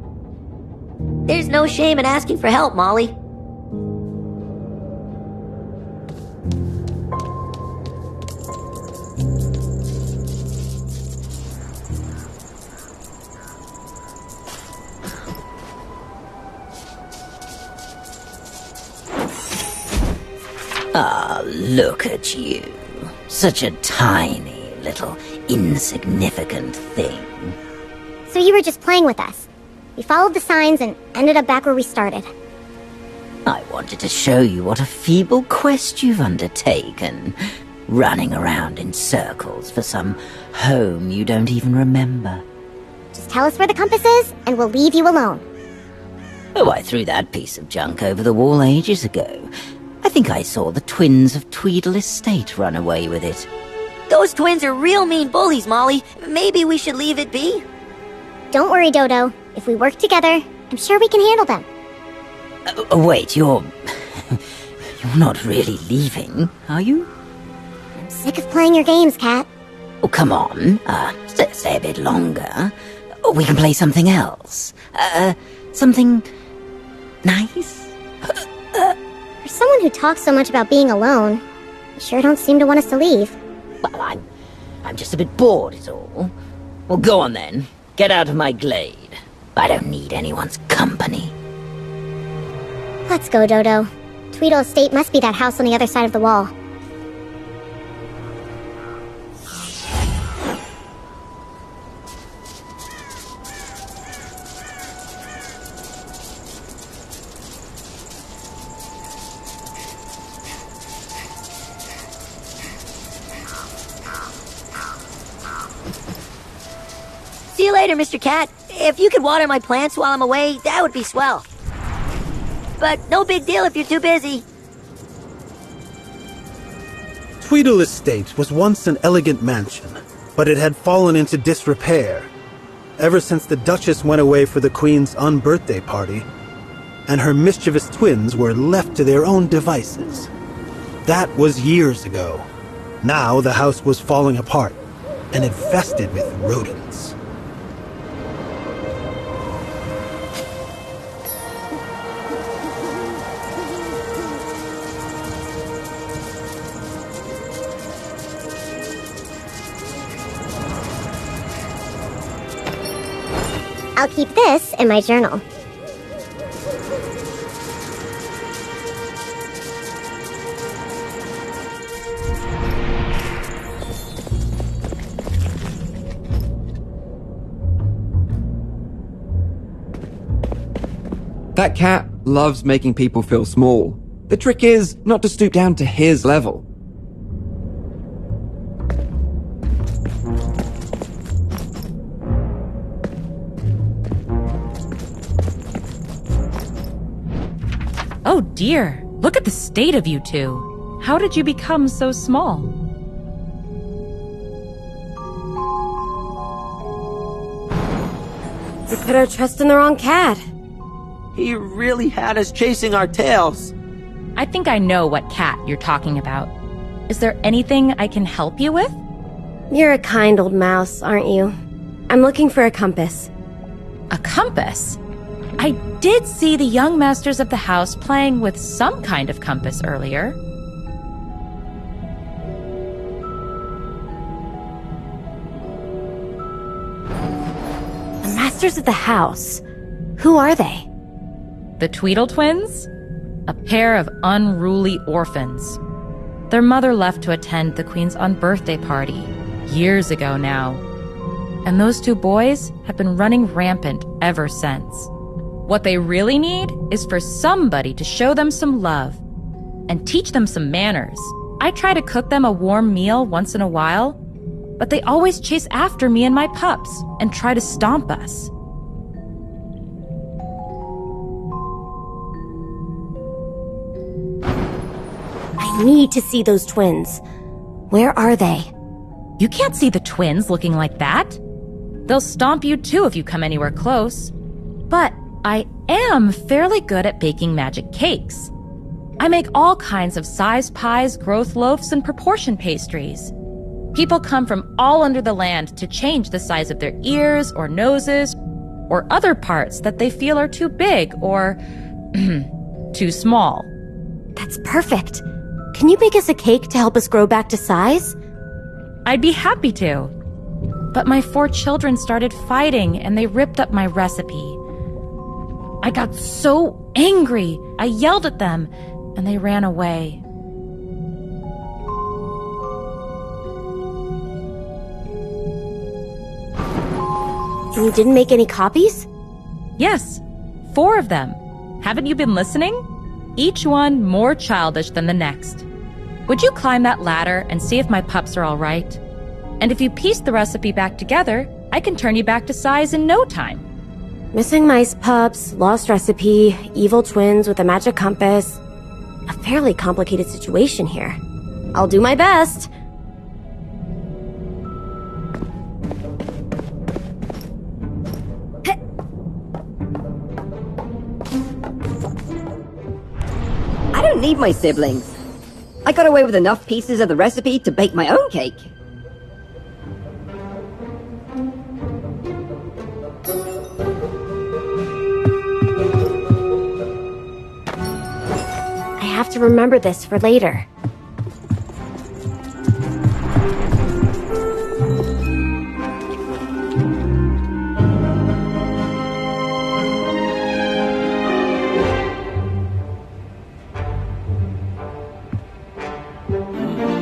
There's no shame in asking for help, Molly. Ah, look at you. Such a tiny, little, insignificant thing. So you were just playing with us. We followed the signs and ended up back where we started. I wanted to show you what a feeble quest you've undertaken, running around in circles for some home you don't even remember. Just tell us where the compass is, and we'll leave you alone. Oh, I threw that piece of junk over the wall ages ago. I think I saw the twins of Tweedle Estate run away with it. Those twins are real mean bullies, Molly. Maybe we should leave it be? Don't worry, Dodo. If we work together, I'm sure we can handle them. Wait, you're not really leaving, are you? I'm sick of playing your games, Cat. Oh, come on. Stay a bit longer. We can play something else. Something nice? For someone who talks so much about being alone, you sure don't seem to want us to leave. Well, I'm just a bit bored, is all. Well, go on then. Get out of my glade. I don't need anyone's company. Let's go, Dodo. Tweedle Estate must be that house on the other side of the wall. See you later, Mr. Cat. If you could water my plants while I'm away, that would be swell. But no big deal if you're too busy. Tweedle Estate was once an elegant mansion, but it had fallen into disrepair ever since the Duchess went away for the Queen's unbirthday party, and her mischievous twins were left to their own devices. That was years ago. Now the house was falling apart and infested with rodents. I'll keep this in my journal. That cat loves making people feel small. The trick is not to stoop down to his level. Oh dear, look at the state of you two. How did you become so small? We put our trust in the wrong cat. He really had us chasing our tails. I think I know what cat you're talking about. Is there anything I can help you with? You're a kind old mouse, aren't you? I'm looking for a compass. A compass? I did see the young masters of the house playing with some kind of compass earlier. The masters of the house? Who are they? The Tweedle twins? A pair of unruly orphans. Their mother left to attend the Queen's unbirthday party, years ago now. And those two boys have been running rampant ever since. What they really need is for somebody to show them some love and teach them some manners. I try to cook them a warm meal once in a while, but they always chase after me and my pups and try to stomp us. I need to see those twins. Where are they? You can't see the twins looking like that. They'll stomp you too if you come anywhere close. But I am fairly good at baking magic cakes. I make all kinds of size pies, growth loaves, and proportion pastries. People come from all under the land to change the size of their ears or noses or other parts that they feel are too big or too small. That's perfect. Can you make us a cake to help us grow back to size? I'd be happy to. But my 4 children started fighting and they ripped up my recipe. I got so angry. I yelled at them and they ran away. And you didn't make any copies? Yes, 4 of them. Haven't you been listening? each one more childish than the next. Would you climb that ladder and see if my pups are all right? And if you piece the recipe back together, I can turn you back to size in no time. Missing mice pups, lost recipe, evil twins with a magic compass. A fairly complicated situation here. I'll do my best. I don't need my siblings. I got away with enough pieces of the recipe to bake my own cake. I have to remember this for later.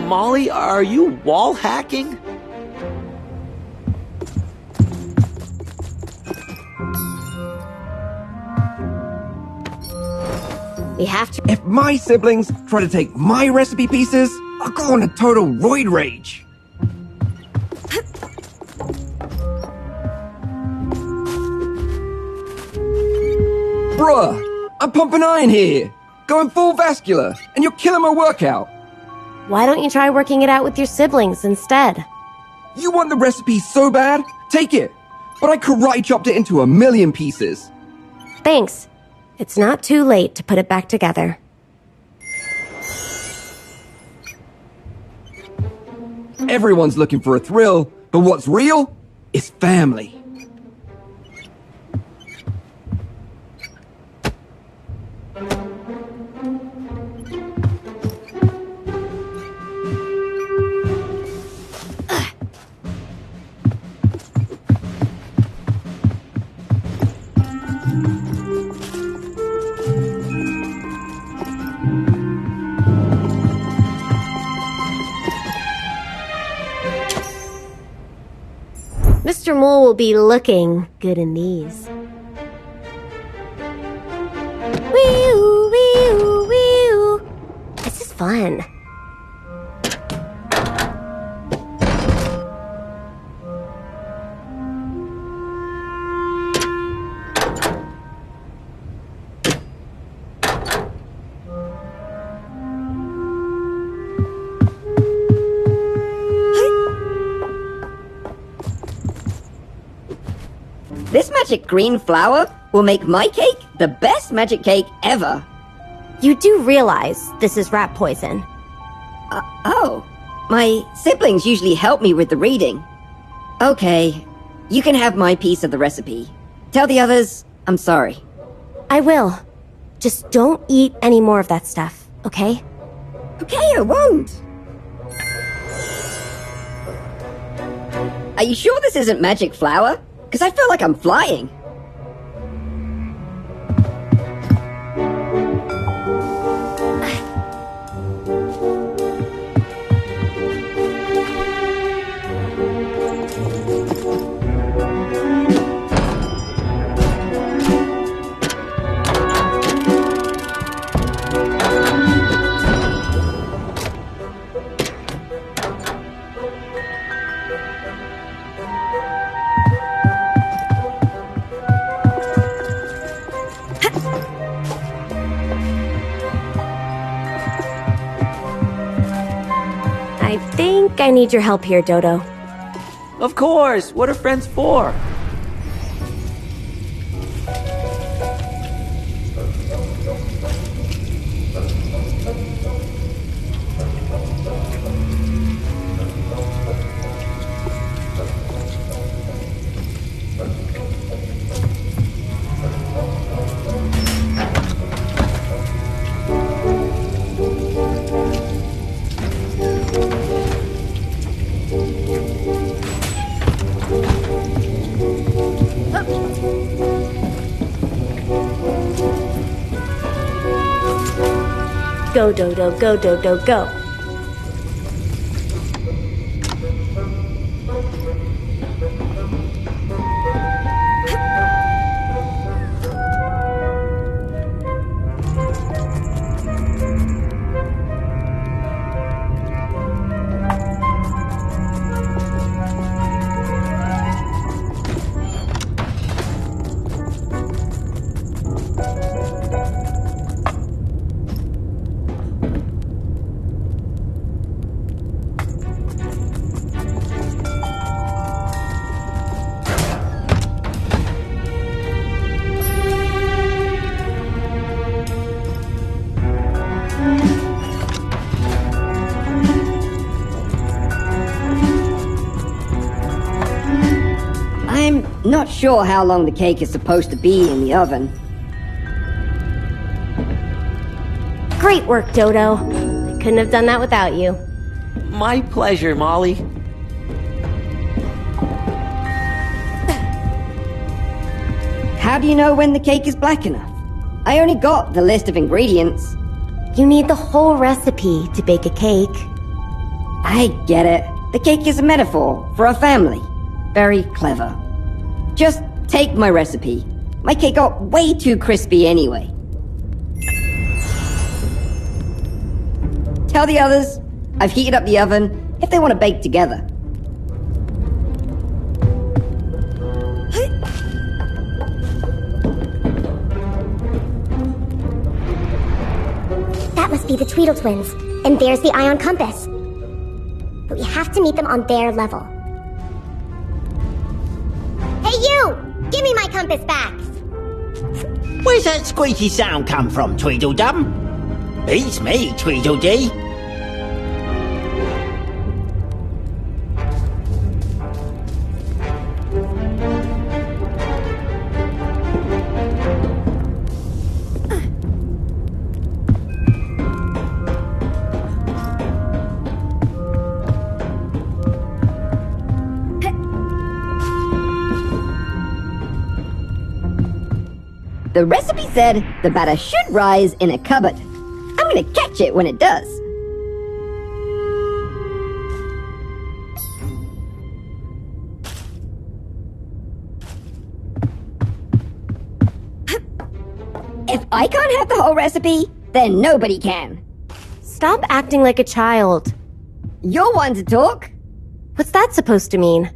Molly, are you wall hacking? We have to. If my siblings try to take my recipe pieces, I'll go on a total roid rage. Bruh, I'm pumping iron here, going full vascular, and you're killing my workout. Why don't you try working it out with your siblings instead? You want the recipe so bad? Take it. But I karate chopped it into 1,000,000 pieces. Thanks. It's not too late to put it back together. Everyone's looking for a thrill, but what's real is family. Mr. Mole will be looking good in these. Wee-oo, wee-oo, wee-oo. This is fun. This magic green flower will make my cake the best magic cake ever. You do realize this is rat poison. Oh. My siblings usually help me with the reading. Okay, you can have my piece of the recipe. Tell the others I'm sorry. I will. Just don't eat any more of that stuff, okay? Okay, I won't. Are you sure this isn't magic flower? Because I feel like I'm flying. I think I need your help here, Dodo. Of course. What are friends for? Go, Dodo, go, Dodo, go. not sure how long the cake is supposed to be in the oven. Great work, Dodo. I couldn't have done that without you. My pleasure, Molly. How do you know when the cake is black enough? I only got the list of ingredients. You need the whole recipe to bake a cake. I get it. The cake is a metaphor for a family. Very clever. Just take my recipe. My cake got way too crispy anyway. Tell the others I've heated up the oven if they want to bake together. That must be the Tweedle twins. And there's the ion compass. But we have to meet them on their level. Hey you! Give me my compass back! Where's that squeaky sound come from, Tweedledum? Beats me, Tweedledee. The recipe said the batter should rise in a cupboard. I'm gonna catch it when it does. If I can't have the whole recipe, then nobody can. Stop acting like a child. You're one to talk. What's that supposed to mean?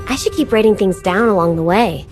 I should keep writing things down along the way.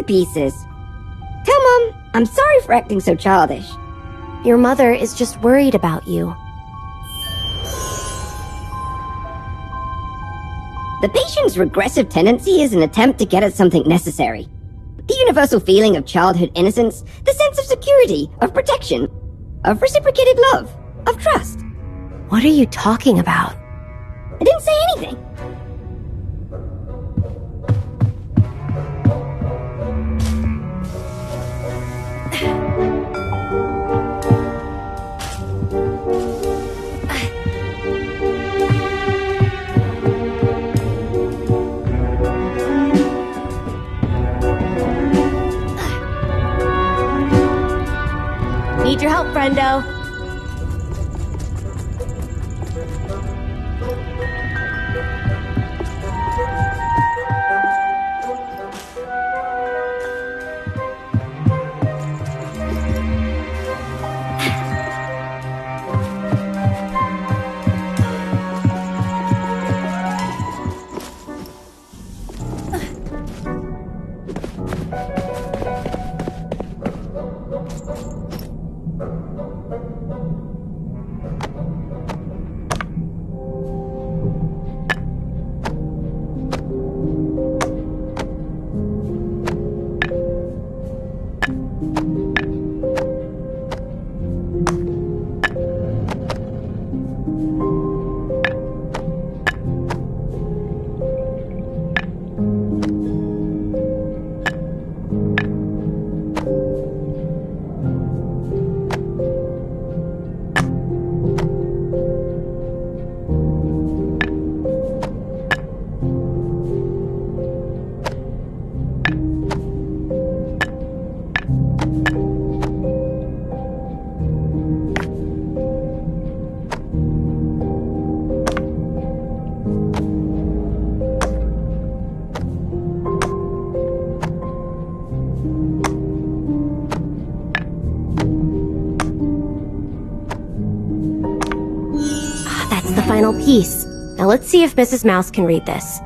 Pieces. Tell Mom I'm sorry for acting so childish. Your mother is just worried about you. The patient's regressive tendency is an attempt to get at something necessary. The universal feeling of childhood innocence, the sense of security, of protection, of reciprocated love, of trust. What are you talking about? I didn't say anything. Need your help, friendo. piece. Now let's see if Mrs. Mouse can read this.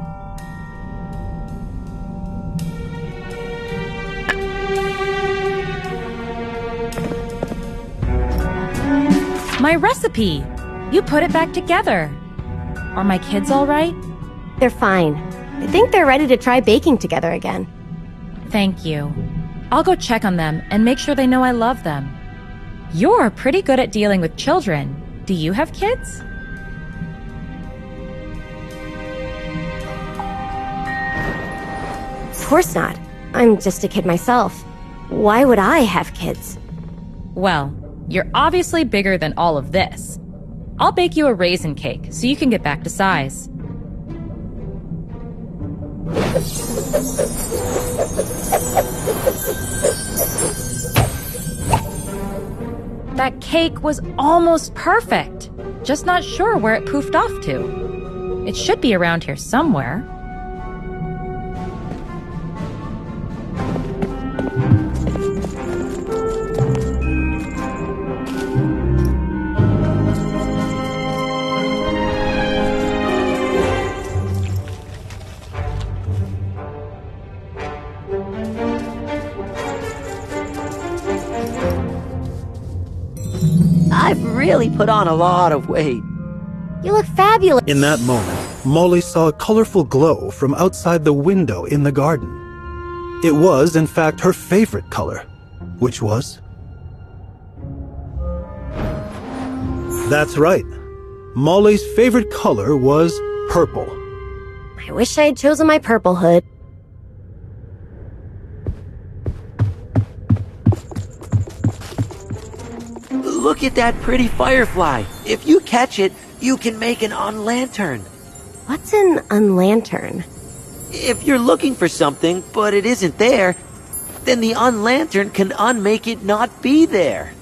My recipe! You put it back together. Are my kids all right? They're fine. I think they're ready to try baking together again. Thank you. I'll go check on them and make sure they know I love them. You're pretty good at dealing with children. Do you have kids? Of course not. I'm just a kid myself. Why would I have kids? Well, you're obviously bigger than all of this. I'll bake you a raisin cake so you can get back to size. That cake was almost perfect. Just not sure where it poofed off to. It should be around here somewhere. I've really put on a lot of weight. You look fabulous. In that moment, Molly saw a colorful glow from outside the window in the garden. It was, in fact, her favorite color, which was... That's right. Molly's favorite color was purple. I wish I had chosen my purple hood. Look at that pretty firefly. If you catch it, you can make an unlantern. What's an unlantern? If you're looking for something, but it isn't there, then the unlantern can unmake it not be there.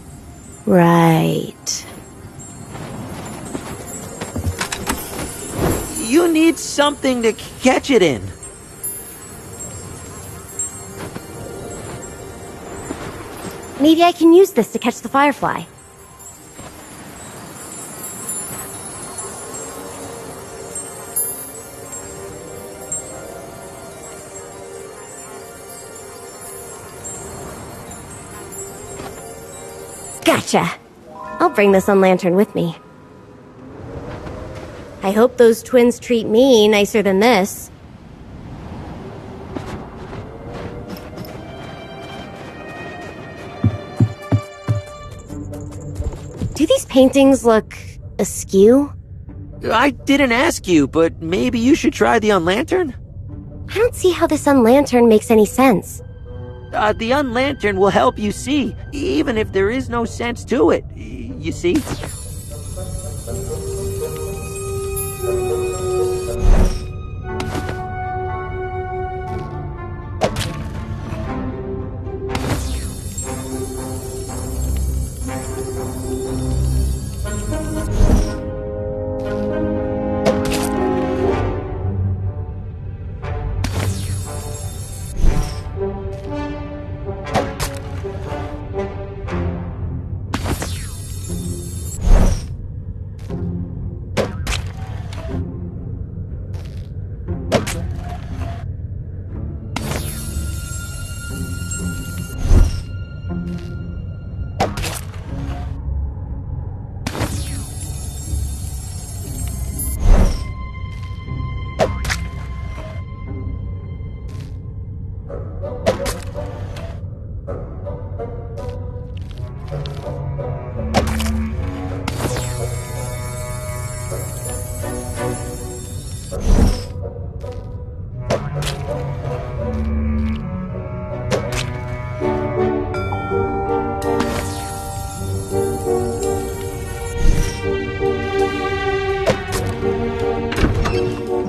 Right. You need something to catch it in. Maybe I can use this to catch the firefly. Gotcha! I'll bring this unlantern with me. I hope those twins treat me nicer than this. Do these paintings look askew? I didn't ask you, but maybe you should try the unlantern? I don't see how this unlantern makes any sense. The unlantern will help you see, even if there is no sense to it. You see?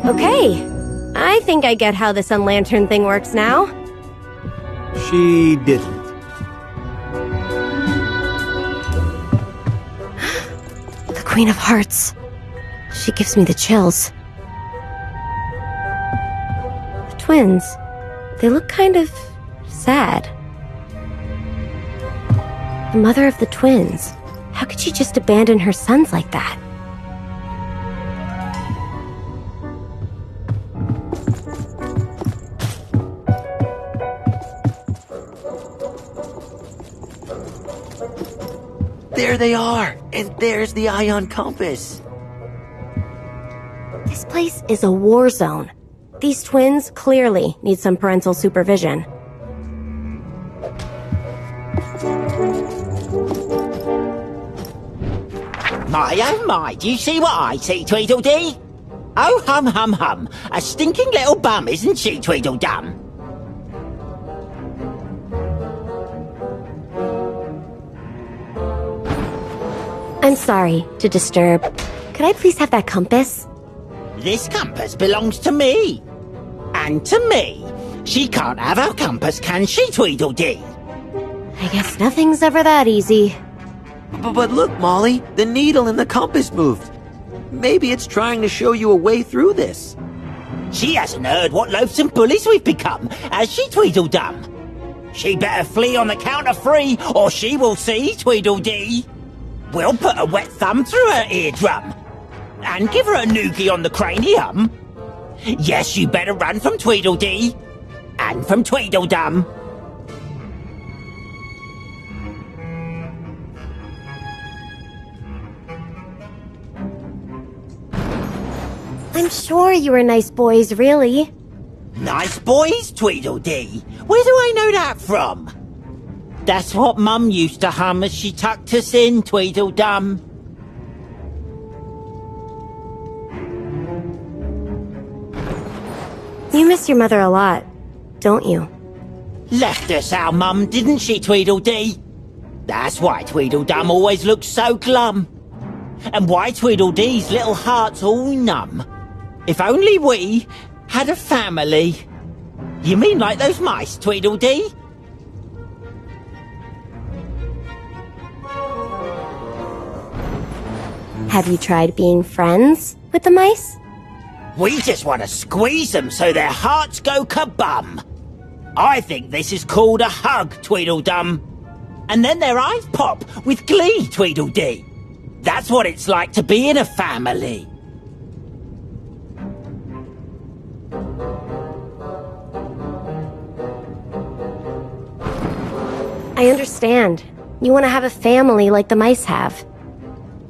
Okay, I think I get how this unlantern thing works now. She didn't. The Queen of Hearts. She gives me the chills. The twins, they look kind of sad. The mother of the twins. How could she just abandon her sons like that? There they are, and there's the ion compass. This place is a war zone. These twins clearly need some parental supervision. My oh my, do you see what I see, Tweedledee? Oh hum hum hum, a stinking little bum, isn't she, Tweedledum? I'm sorry to disturb. Could I please have that compass? This compass belongs to me. And to me. She can't have our compass, can she, Tweedledee? I guess nothing's ever that easy. But look, Molly, the needle in the compass moved. Maybe it's trying to show you a way through this. She hasn't heard what loathsome bullies we've become, has she, Tweedledum? She better flee on the count of 3, or she will see, Tweedledee. We'll put a wet thumb through her eardrum. And give her a noogie on the cranium. Yes, you better run from Tweedledee. And from Tweedledum. I'm sure you were nice boys, really. Nice boys, Tweedledee? Where do I know that from? That's what Mum used to hum as she tucked us in, Tweedledum. You miss your mother a lot, don't you? Left us our Mum, didn't she, Tweedledee? That's why Tweedledum always looks so glum. And why Tweedledee's little heart's all numb. If only we had a family. You mean like those mice, Tweedledee? Have you tried being friends with the mice? We just want to squeeze them so their hearts go kabum. I think this is called a hug, Tweedledum. And then their eyes pop with glee, Tweedledee. That's what it's like to be in a family. I understand. You want to have a family like the mice have.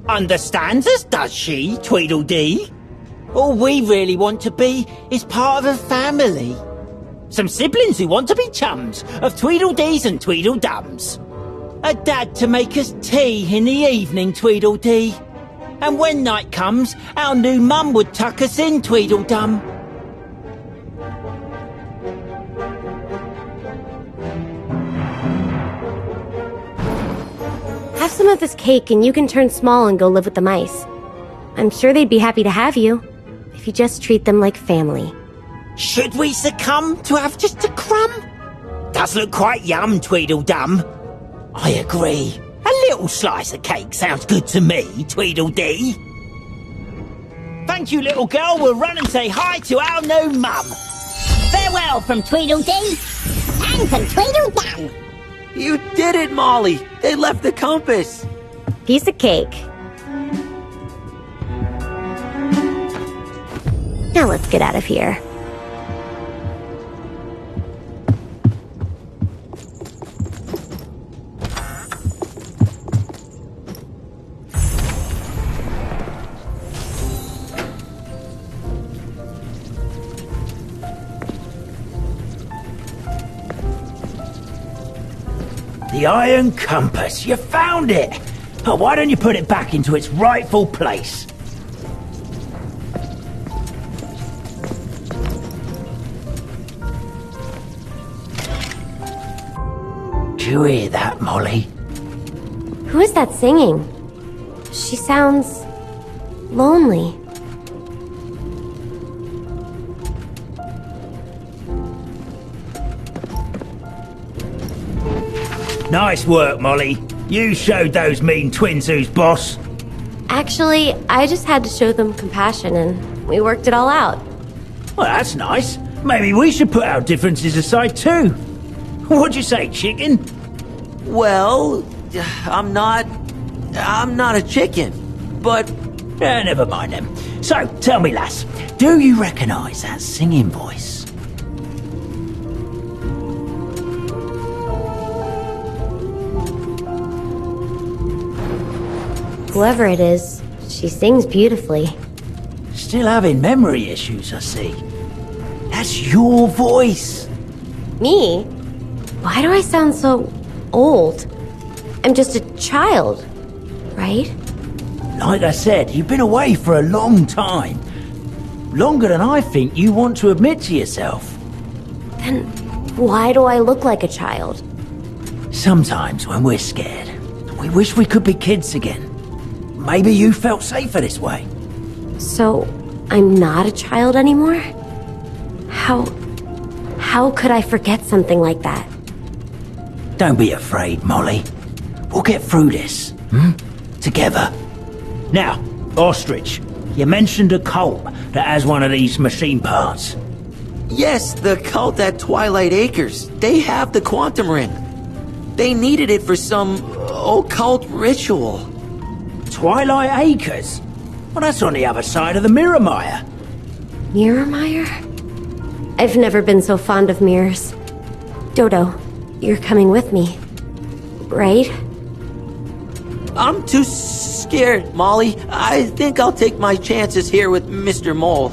Understands us, does she, Tweedledee? All we really want to be is part of a family. Some siblings who want to be chums of Tweedledees and Tweedledums. A dad to make us tea in the evening, Tweedledee. And when night comes, our new mum would tuck us in, Tweedledum. Have some of this cake and you can turn small and go live with the mice. I'm sure they'd be happy to have you, if you just treat them like family. Should we succumb to have just a crumb? Does look quite yum, Tweedledum. I agree. A little slice of cake sounds good to me, Tweedledee. Thank you, little girl. We'll run and say hi to our new mum. Farewell from Tweedledee and from Tweedledum. You did it, Molly. They left the compass. Piece of cake. Now let's get out of here. The iron compass. You found it. Oh, why don't you put it back into its rightful place? Do you hear that, Molly? Who is that singing? She sounds lonely. Nice work, Molly. You showed those mean twins who's boss. Actually, I just had to show them compassion and we worked it all out. Well, that's nice. Maybe we should put our differences aside too. What'd you say, chicken? Well, I'm not a chicken, but... never mind then. So, tell me, lass, do you recognise that singing voice? Whoever it is, she sings beautifully. Still having memory issues, I see. That's your voice. Me? Why do I sound so old? I'm just a child, right? Like I said, you've been away for a long time. Longer than I think you want to admit to yourself. Then why do I look like a child? Sometimes when we're scared, we wish we could be kids again. Maybe you felt safer this way. So, I'm not a child anymore? How could I forget something like that? Don't be afraid, Molly. We'll get through this, together. Now, Ostrich, you mentioned a cult that has one of these machine parts. Yes, the cult at Twilight Acres. They have the quantum ring. They needed it for some occult ritual. Twilight Acres? Well, that's on the other side of the Mirror Mire. Mirror Mire? I've never been so fond of mirrors. Dodo, you're coming with me, right? I'm too scared, Molly. I think I'll take my chances here with Mr. Mole.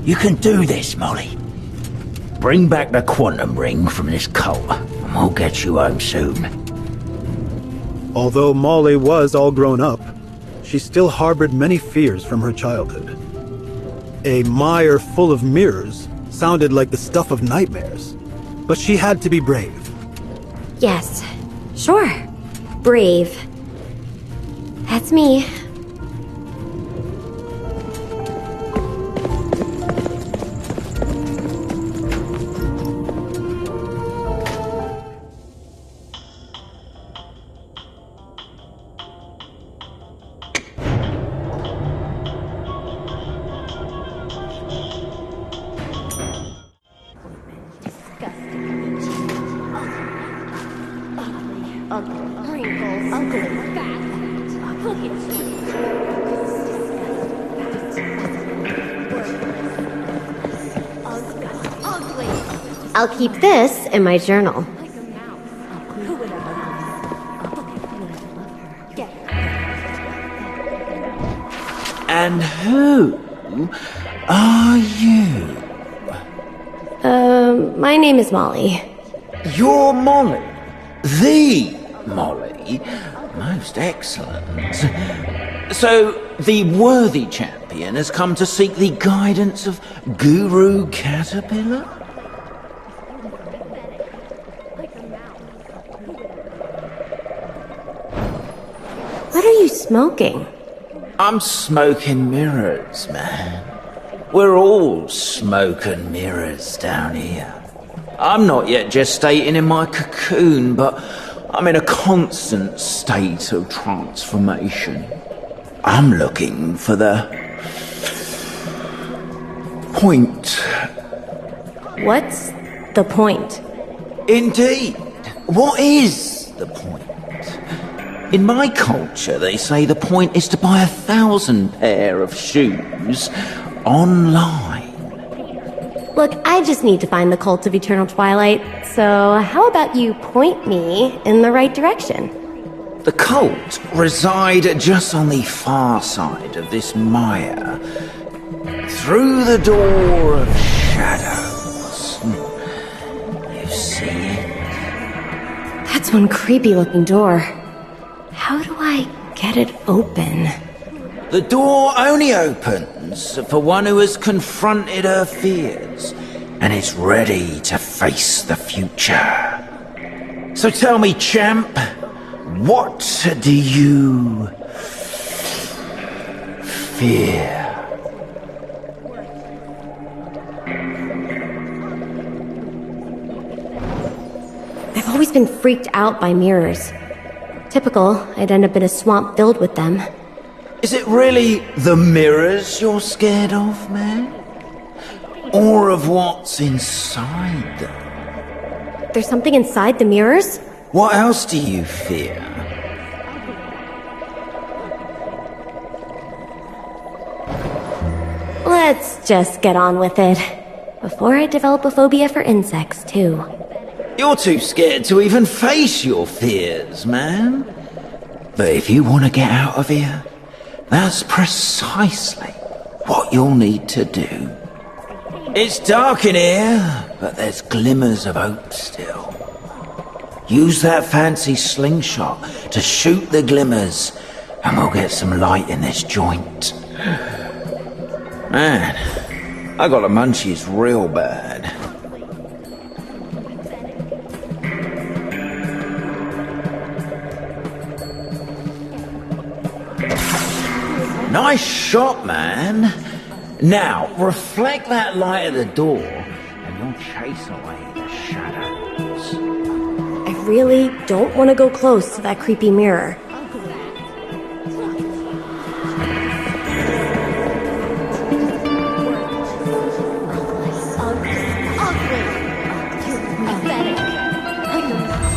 You can do this, Molly. Bring back the quantum ring from this cult, and we'll get you home soon. Although Molly was all grown up, she still harbored many fears from her childhood. A mire full of mirrors sounded like the stuff of nightmares, but she had to be brave. Yes, sure. Brave. That's me. I'll keep this in my journal. And who are you? My name is Molly. You're Molly. The Molly. Most excellent. So, the worthy champion has come to seek the guidance of Guru Caterpillar? What are you smoking? I'm smoking mirrors, man. We're all smoking mirrors down here. I'm not yet gestating in my cocoon, but I'm in a constant state of transformation. I'm looking for the point. What's the point? Indeed. What is the point? In my culture, they say the point is to buy 1,000 pair of shoes online. Look, I just need to find the cult of Eternal Twilight, so how about you point me in the right direction? The cult reside just on the far side of this mire, through the door of shadows. You see it? That's one creepy-looking door. How do I get it open? The door only opens for one who has confronted her fears and is ready to face the future. So tell me, champ, what do you fear? I've always been freaked out by mirrors. Typical, I'd end up in a swamp filled with them. Is it really the mirrors you're scared of, man? Or of what's inside them? There's something inside the mirrors? What else do you fear? Let's just get on with it. Before I develop a phobia for insects, too. You're too scared to even face your fears, man. But if you want to get out of here, that's precisely what you'll need to do. It's dark in here, but there's glimmers of hope still. Use that fancy slingshot to shoot the glimmers, and we'll get some light in this joint. Man, I got the munchies real bad. Nice shot, man. Now, reflect that light at the door, and you'll chase away the shadows. I really don't want to go close to that creepy mirror.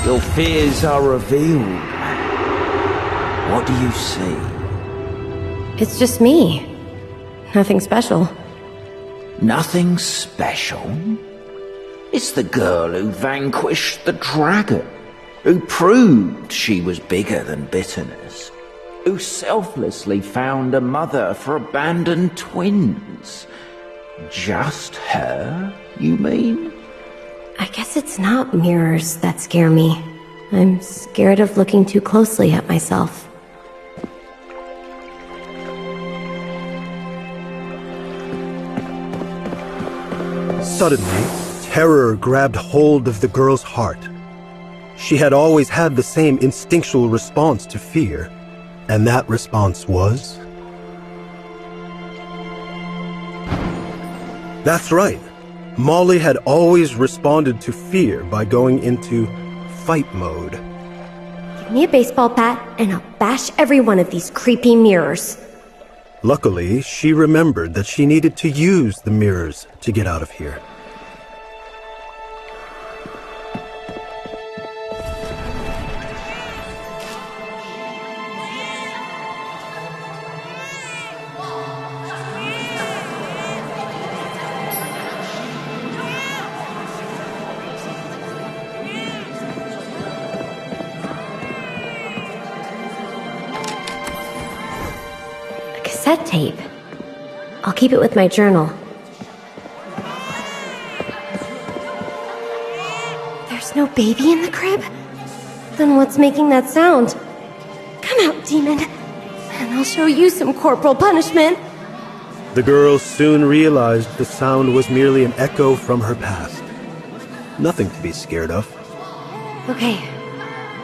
Your fears are revealed. What do you see? It's just me. Nothing special. Nothing special? It's the girl who vanquished the dragon, who proved she was bigger than bitterness, who selflessly found a mother for abandoned twins. Just her, you mean? I guess it's not mirrors that scare me. I'm scared of looking too closely at myself. Suddenly, terror grabbed hold of the girl's heart. She had always had the same instinctual response to fear, and that response was... That's right. Molly had always responded to fear by going into fight mode. Give me a baseball bat, and I'll bash every one of these creepy mirrors. Luckily, she remembered that she needed to use the mirrors to get out of here. Cassette tape. I'll keep it with my journal. There's no baby in the crib? Then what's making that sound? Come out, demon, and I'll show you some corporal punishment. The girl soon realized the sound was merely an echo from her past. Nothing to be scared of. Okay,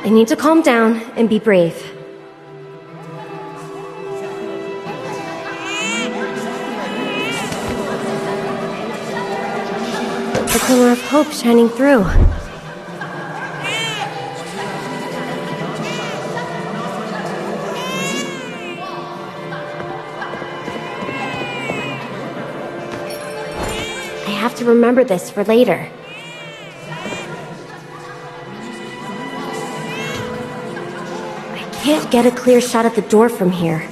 I need to calm down and be brave. A glimmer of hope shining through. I have to remember this for later. I can't get a clear shot at the door from here.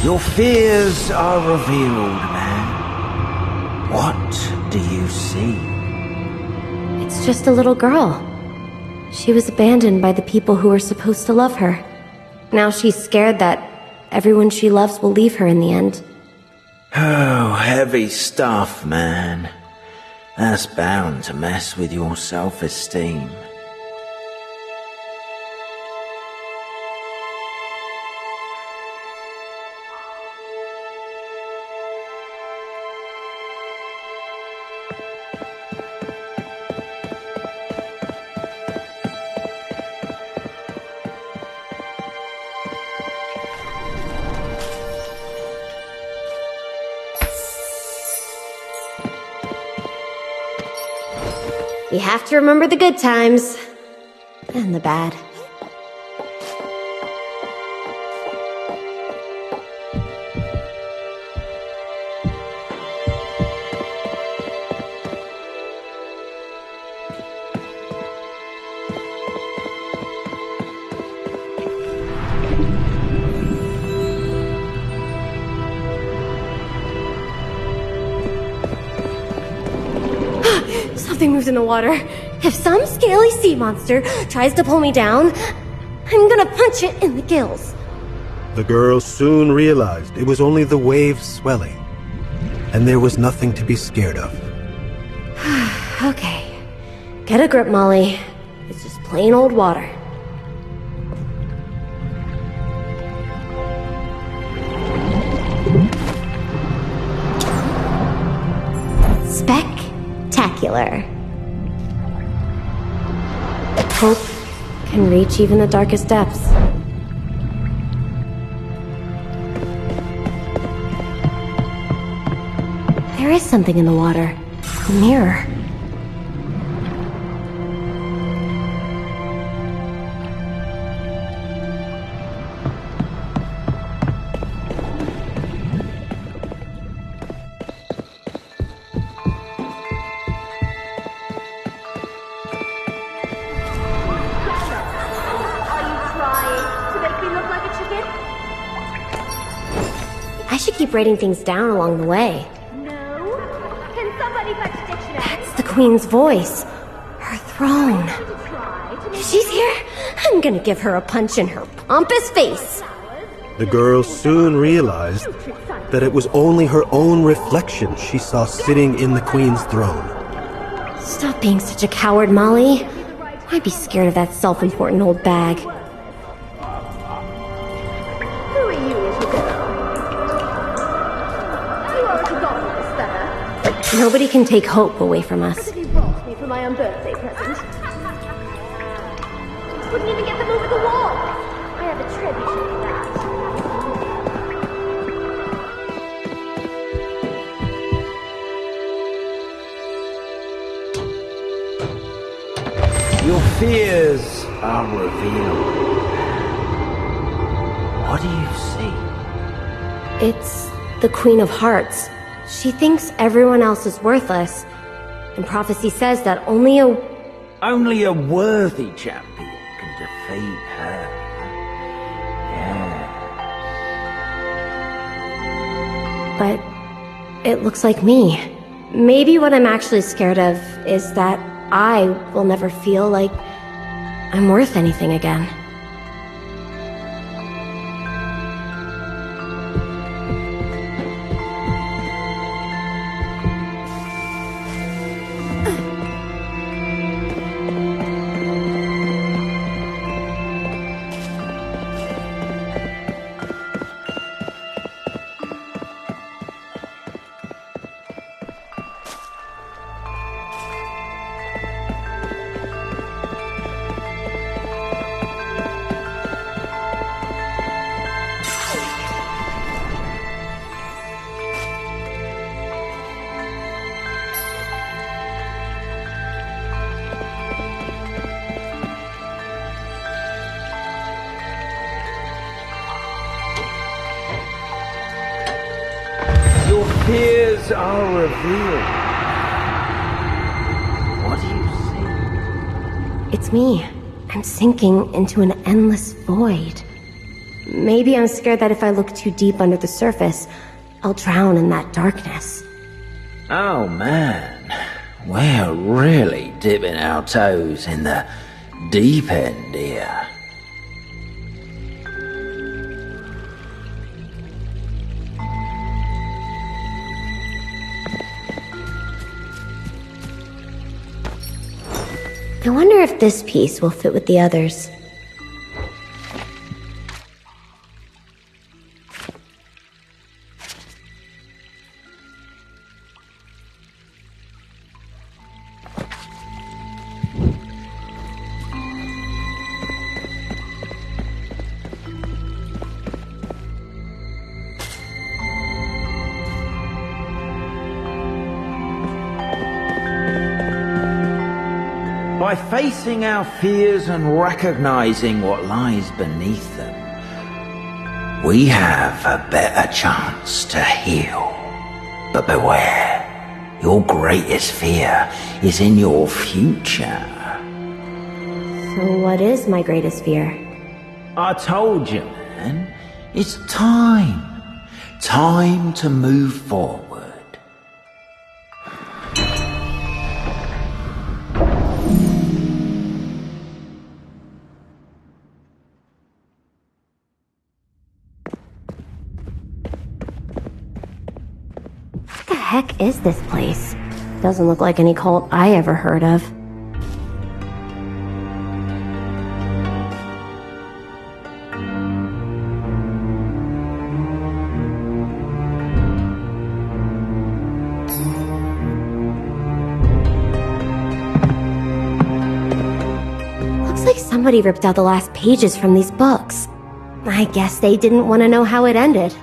Your fears are revealed, man. What do you see? It's just a little girl. She was abandoned by the people who were supposed to love her. Now she's scared that everyone she loves will leave her in the end. Oh, heavy stuff, man. That's bound to mess with your self-esteem. You have to remember the good times and the bad. Nothing moves in the water. If some scaly sea monster tries to pull me down, I'm gonna punch it in the gills. The girl soon realized it was only the waves swelling, and there was nothing to be scared of. Okay. Get a grip, Molly. It's just plain old water. Spectacular. Hope can reach even the darkest depths. There is something in the water. A mirror. I should keep writing things down along the way. That's the Queen's voice. Her throne. If she's here, I'm gonna give her a punch in her pompous face. The girl soon realized that it was only her own reflection she saw sitting in the Queen's throne. Stop being such a coward, Molly. I'd be scared of that self-important old bag. Who are you, little girl? You are forgotten this feather. Nobody can take hope away from us. Because you brought me for my own birthday present. Wouldn't even get them over the wall. I have a trebuchet for that. Your fears are revealed. What do you see? It's the Queen of Hearts. She thinks everyone else is worthless. And prophecy says that only a worthy champion can defeat her. Yeah. But it looks like me. Maybe what I'm actually scared of is that I will never feel like I'm worth anything again. Fears are revealed. What do you see? It's me. I'm sinking into an endless void. Maybe I'm scared that if I look too deep under the surface, I'll drown in that darkness. Oh man, we're really dipping our toes in the deep end here. I wonder if this piece will fit with the others. By facing our fears and recognizing what lies beneath them, we have a better chance to heal. But beware, your greatest fear is in your future. So what is my greatest fear? I told you, man. It's time. Time to move forward. heck is this place? Doesn't look like any cult I ever heard of. Looks like somebody ripped out the last pages from these books. I guess they didn't want to know how it ended.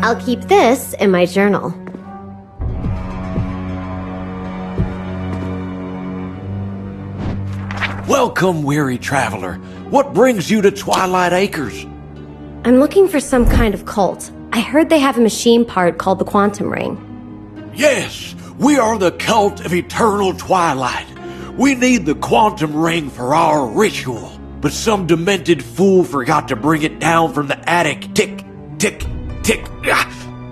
I'll keep this in my journal. Welcome, weary traveler. What brings you to Twilight Acres? I'm looking for some kind of cult. I heard they have a machine part called the Quantum Ring. Yes, we are the cult of eternal twilight. We need the Quantum Ring for our ritual, but some demented fool forgot to bring it down from the attic. Tick, tick, tick.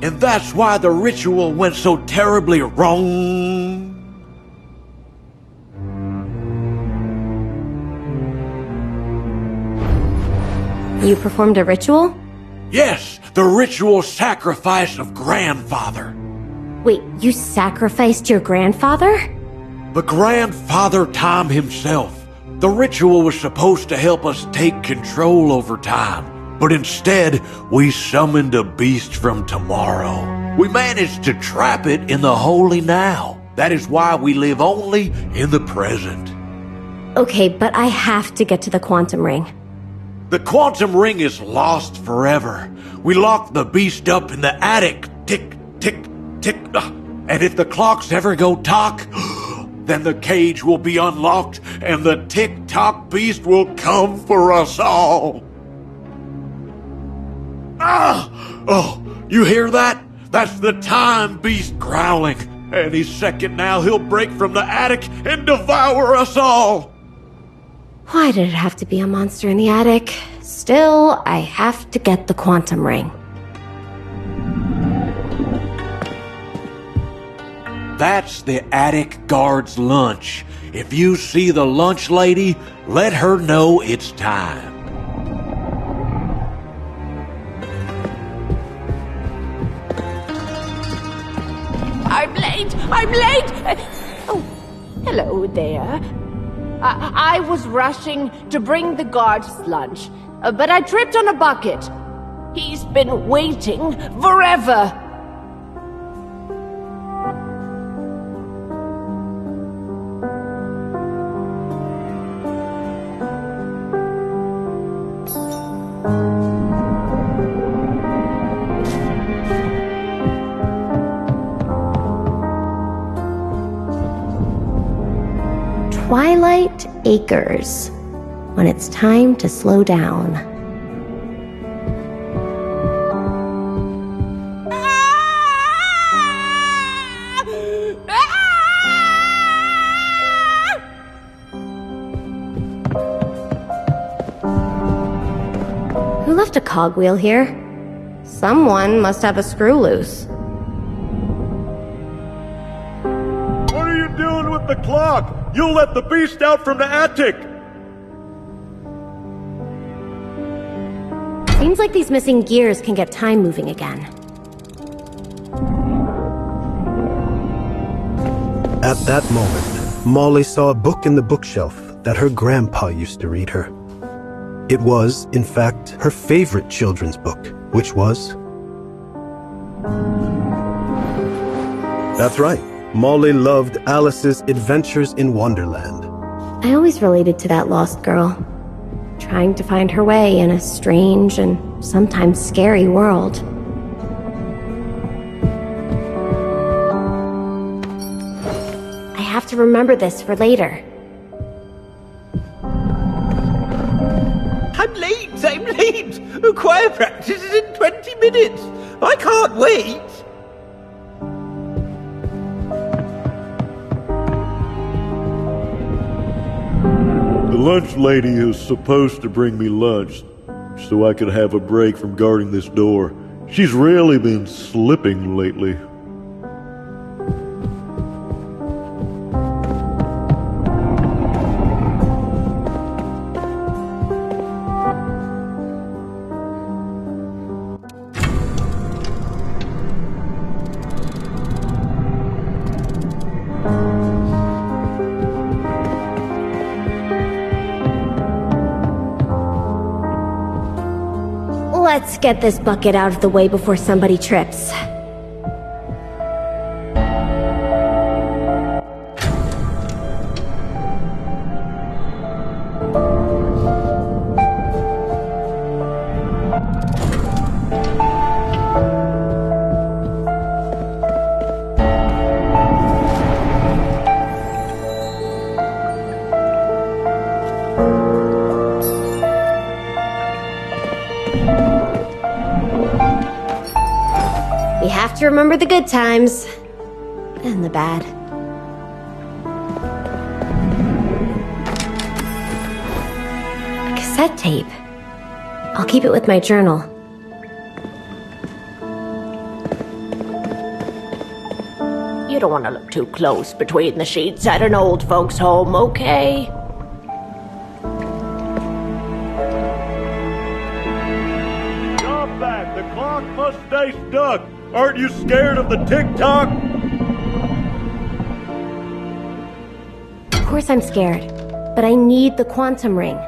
And that's why the ritual went so terribly wrong. You performed a ritual? Yes, the ritual sacrifice of grandfather. Wait, you sacrificed your grandfather? The grandfather time himself. The ritual was supposed to help us take control over time, but instead, we summoned a beast from tomorrow. We managed to trap it in the holy now. That is why we live only in the present. Okay, but I have to get to the Quantum Ring. The Quantum Ring is lost forever. We locked the beast up in the attic. Tick, tick, tick. And if the clocks ever go tock, then the cage will be unlocked and the tick-tock beast will come for us all. Oh, you hear that? That's the time beast growling. Any second now he'll break from the attic and devour us all. Why did it have to be a monster in the attic? Still, I have to get the Quantum Ring. That's the attic guard's lunch. If you see the lunch lady, let her know it's time. I'm late! I'm late! Oh, hello there. I was rushing to bring the guard's lunch, but I tripped on a bucket. He's been waiting forever. Twilight Acres, when it's time to slow down. Who left a cogwheel here? Someone must have a screw loose. What are you doing with the clock? You'll let the beast out from the attic! Seems like these missing gears can get time moving again. At that moment, Molly saw a book in the bookshelf that her grandpa used to read her. It was, in fact, her favorite children's book, which was... That's right. Molly loved Alice's Adventures in Wonderland. I always related to that lost girl, trying to find her way in a strange and sometimes scary world. I have to remember this for later. I'm late! I'm late! Choir practice is in 20 minutes! I can't wait! The lunch lady is supposed to bring me lunch so I could have a break from guarding this door. She's really been slipping lately. Let's get this bucket out of the way before somebody trips. We have to remember the good times and the bad. A cassette tape. I'll keep it with my journal. You don't want to look too close between the sheets at an old folks' home, okay? Stop that! The clock must stay stuck! Aren't you scared of the tick-tock? Of course I'm scared, but I need the quantum ring.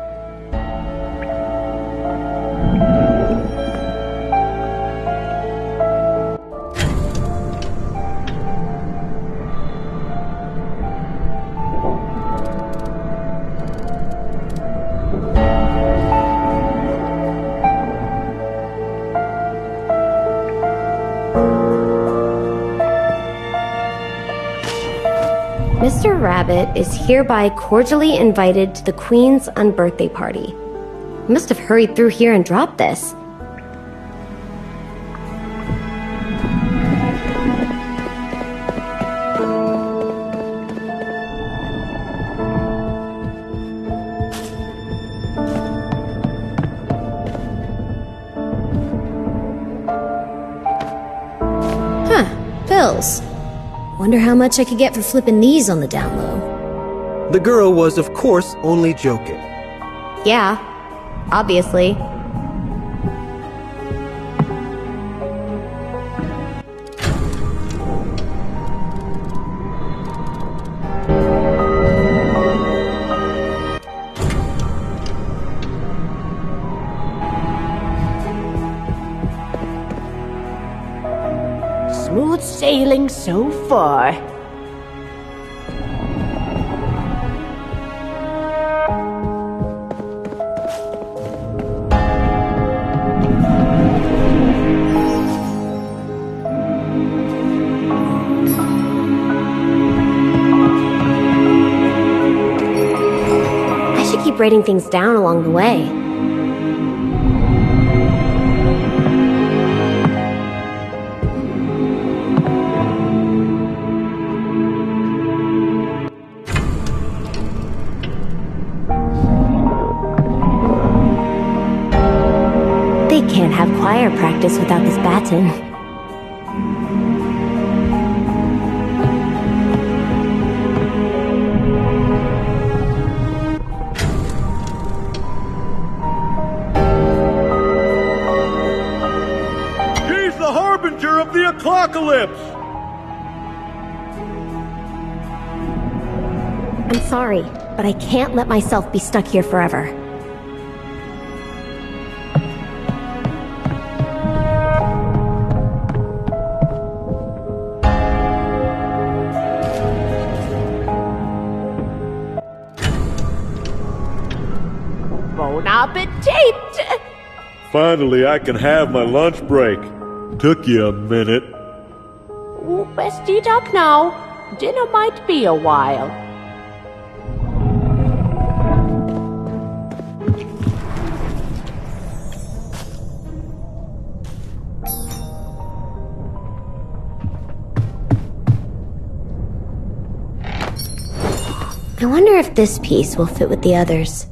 Mr. Rabbit is hereby cordially invited to the Queen's unbirthday party. He must have hurried through here and dropped this. Huh, bills. Wonder how much I could get for flipping these on the down low. The girl was, of course, only joking. Yeah, obviously. Smooth sailing so far. I should keep writing things down along the way. Can't have choir practice without this baton. She's the harbinger of the apocalypse! I'm sorry, but I can't let myself be stuck here forever. Bon appetit! Finally, I can have my lunch break. Took you a minute. Ooh, best eat up now. Dinner might be a while. I wonder if this piece will fit with the others.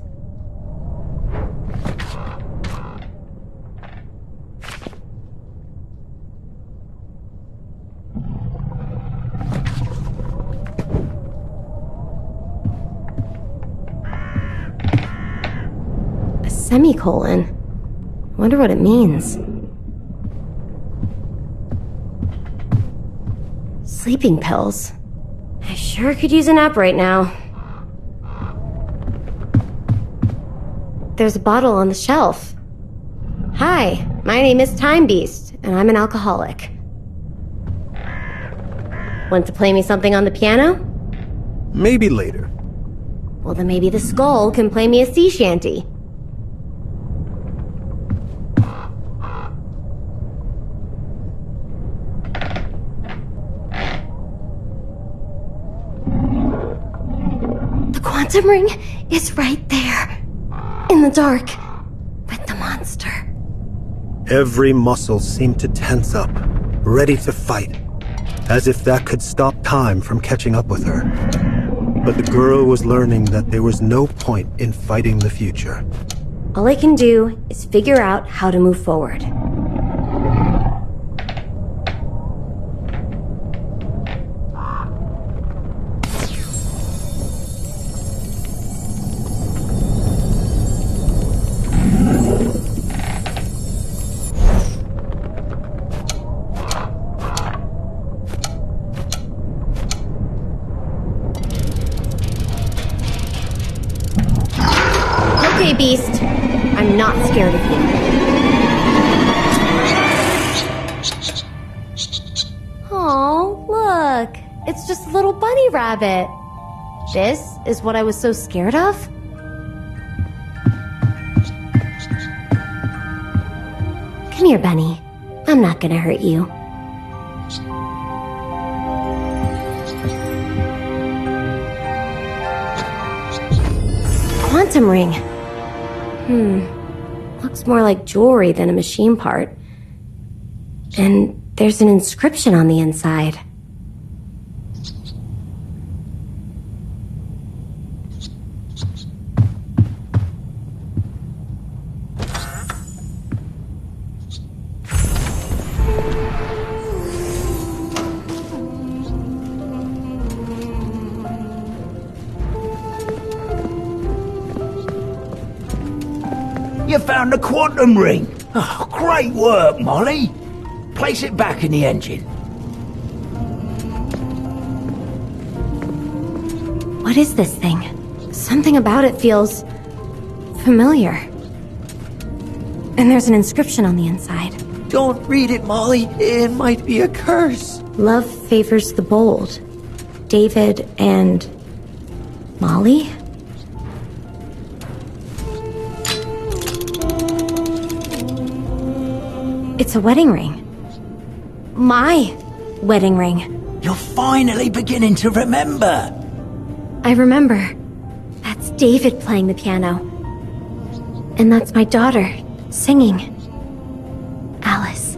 A semicolon. Wonder what it means. Sleeping pills. I sure could use a nap right now. There's a bottle on the shelf. Hi. My name is Time Beast, and I'm an alcoholic. Want to play me something on the piano? Maybe later. Well, then maybe the skull can play me a sea shanty. The quantum ring is right there, in the dark, with the monster. Every muscle seemed to tense up, ready to fight, as if that could stop time from catching up with her. But the girl was learning that there was no point in fighting the future. All I can do is figure out how to move forward. Okay, Beast. I'm not scared of you. Oh, look. It's just a little bunny rabbit. This is what I was so scared of? Come here, Bunny. I'm not gonna hurt you. Quantum ring. Looks more like jewelry than a machine part. And there's an inscription on the inside. You found the quantum ring. Oh, great work, Molly. Place it back in the engine. What is this thing? Something about it feels familiar. And there's an inscription on the inside. Don't read it, Molly. It might be a curse. Love favors the bold. David and Molly? It's a wedding ring. My wedding ring. You're finally beginning to remember. I remember. That's David playing the piano. And that's my daughter, singing. Alice.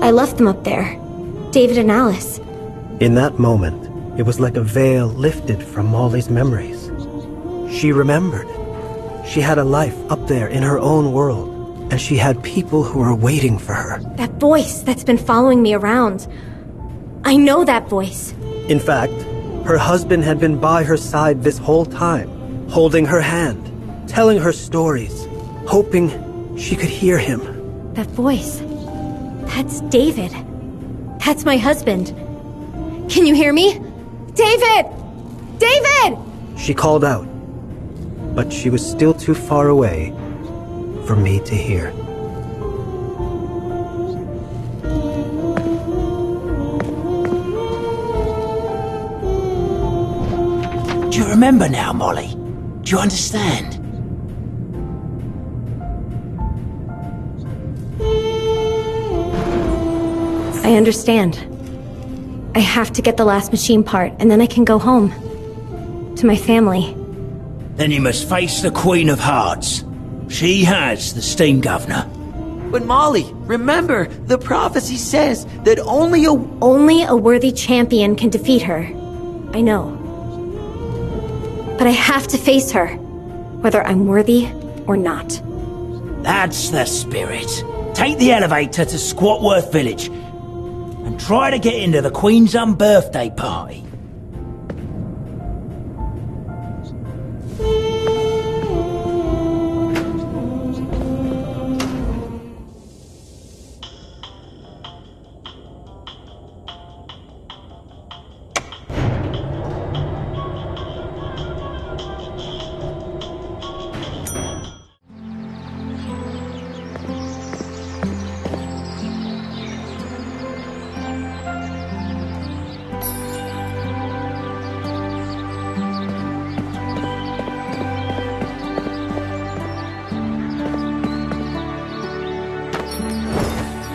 I left them up there. David and Alice. In that moment, it was like a veil lifted from Molly's memories. She remembered. She had a life up there in her own world. And she had people who were waiting for her. That voice that's been following me around. I know that voice. In fact, her husband had been by her side this whole time, holding her hand, telling her stories, hoping she could hear him. That voice. That's David. That's my husband. Can you hear me? David! David! She called out, but she was still too far away for me to hear. Do you remember now, Molly? Do you understand? I understand. I have to get the last machine part, and then I can go home. To my family. Then you must face the Queen of Hearts. She has the steam governor. But Molly, remember, the prophecy says that only a worthy champion can defeat her. I know. But I have to face her, whether I'm worthy or not. That's the spirit. Take the elevator to Squatworth Village and try to get into the Queen's birthday party.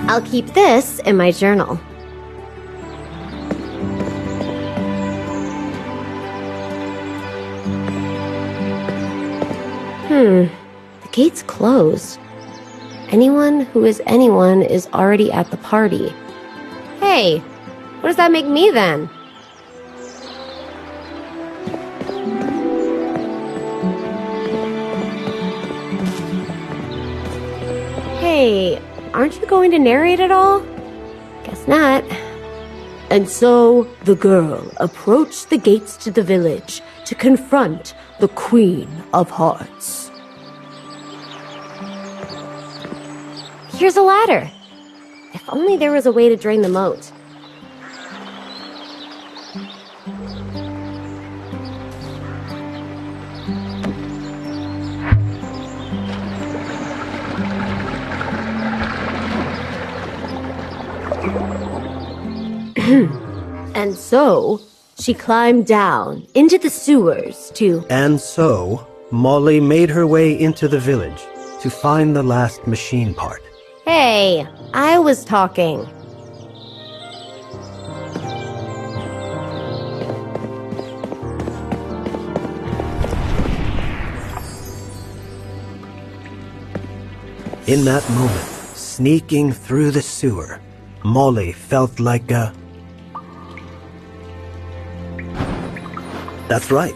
I'll keep this in my journal. The gate's closed. Anyone who is anyone is already at the party. Hey, what does that make me then? Hey, aren't you going to narrate it all? Guess not. And so the girl approached the gates to the village to confront the Queen of Hearts. Here's a ladder. If only there was a way to drain the moat. And so, she climbed down into the sewers to... And so, Molly made her way into the village to find the last machine part. Hey, I was talking. In that moment, sneaking through the sewer, Molly felt like a... That's right.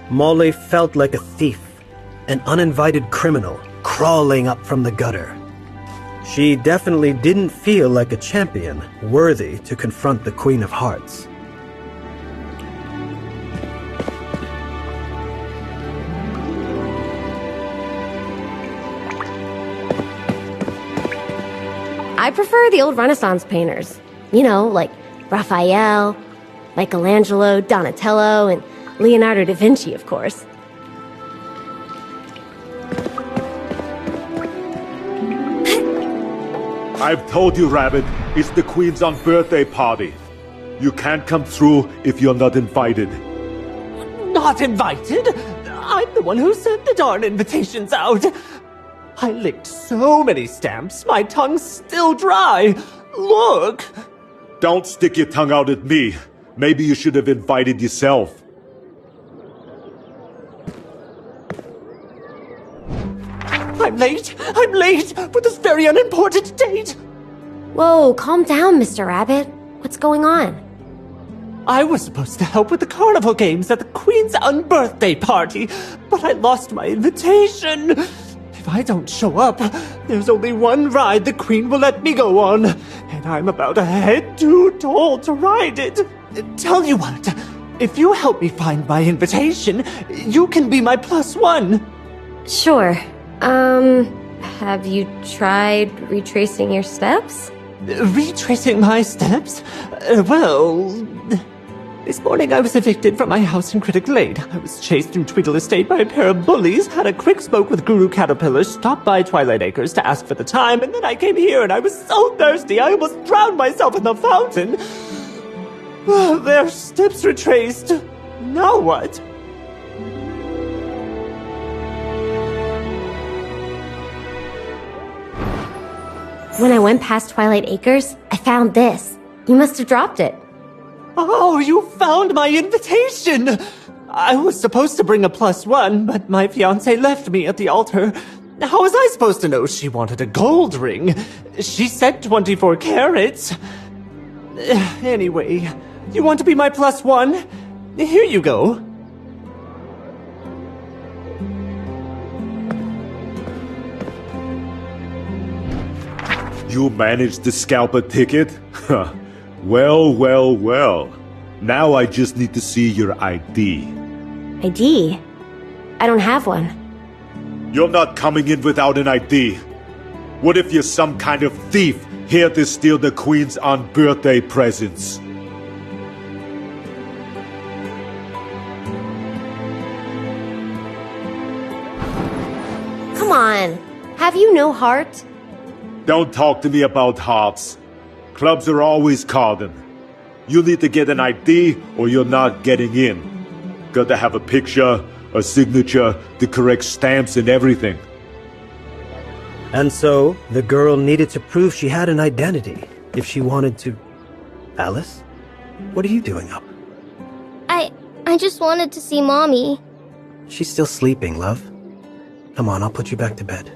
Molly felt like a thief, an uninvited criminal crawling up from the gutter. She definitely didn't feel like a champion worthy to confront the Queen of Hearts. I prefer the old Renaissance painters. You know, like Raphael, Michelangelo, Donatello, and Leonardo da Vinci, of course. I've told you, Rabbit, it's the Queen's birthday party. You can't come through if you're not invited. Not invited? I'm the one who sent the darn invitations out. I licked so many stamps, my tongue's still dry. Look! Don't stick your tongue out at me. Maybe you should have invited yourself. I'm late for this very unimportant date. Whoa, calm down, Mr. Rabbit. What's going on? I was supposed to help with the carnival games at the Queen's unbirthday party, but I lost my invitation. If I don't show up, there's only one ride the Queen will let me go on, and I'm about a head too tall to ride it. Tell you what, if you help me find my invitation, you can be my +1. Sure. Have you tried retracing your steps? Retracing my steps? Well... This morning I was evicted from my house in Critic Lane. I was chased through Tweedle Estate by a pair of bullies, had a quick smoke with Guru Caterpillar, stopped by Twilight Acres to ask for the time, and then I came here and I was so thirsty I almost drowned myself in the fountain. Their steps retraced. Now what? When I went past Twilight Acres, I found this. You must have dropped it. Oh, you found my invitation! I was supposed to bring a +1, but my fiancé left me at the altar. How was I supposed to know she wanted a gold ring? She said 24 carats. Anyway, you want to be my +1? Here you go. You managed to scalp a ticket? Well. Now I just need to see your ID. ID? I don't have one. You're not coming in without an ID. What if you're some kind of thief here to steal the Queen's birthday presents? Come on. Have you no heart? Don't talk to me about hearts. Clubs are always carding. You need to get an ID or you're not getting in. Gotta have a picture, a signature, the correct stamps and everything. And so, the girl needed to prove she had an identity if she wanted to... Alice? What are you doing up? I just wanted to see Mommy. She's still sleeping, love. Come on, I'll put you back to bed.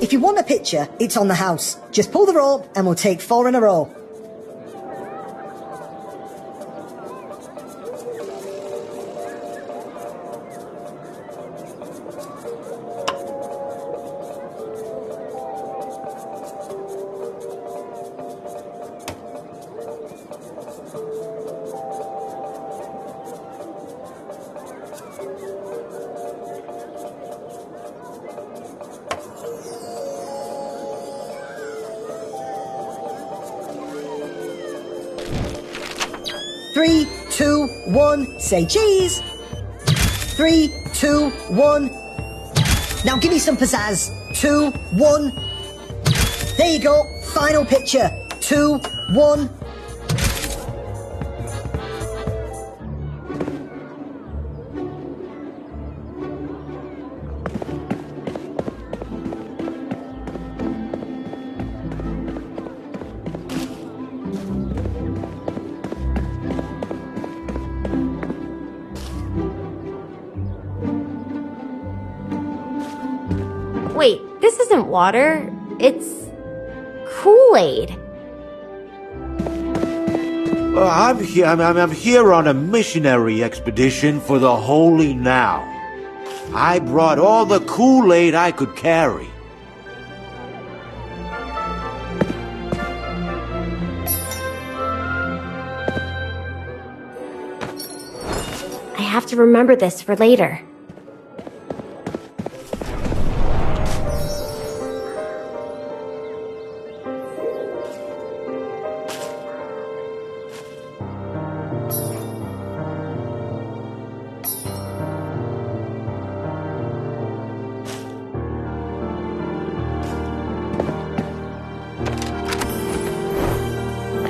If you want a picture, it's on the house. Just pull the rope and we'll take 4 in a row. Three, 2, 1, say cheese. 3, 2, 1. Now give me some pizzazz. 2, 1. There you go. Final picture. 2, 1. Wait, this isn't water. It's... Kool-Aid. I'm here on a missionary expedition for the Holy Now. I brought all the Kool-Aid I could carry. I have to remember this for later.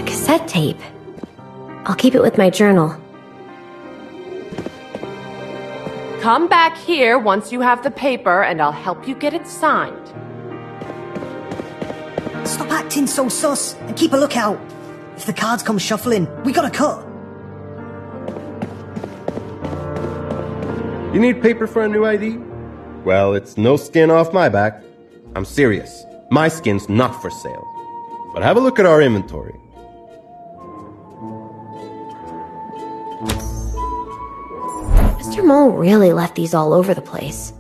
Cassette tape. I'll keep it with my journal. Come back here once you have the paper and I'll help you get it signed. Stop acting so sus and keep a lookout. If the cards come shuffling, we gotta cut. You need paper for a new ID? Well, it's no skin off my back. I'm serious. My skin's not for sale. But have a look at our inventory. Mr. Mole really left these all over the place.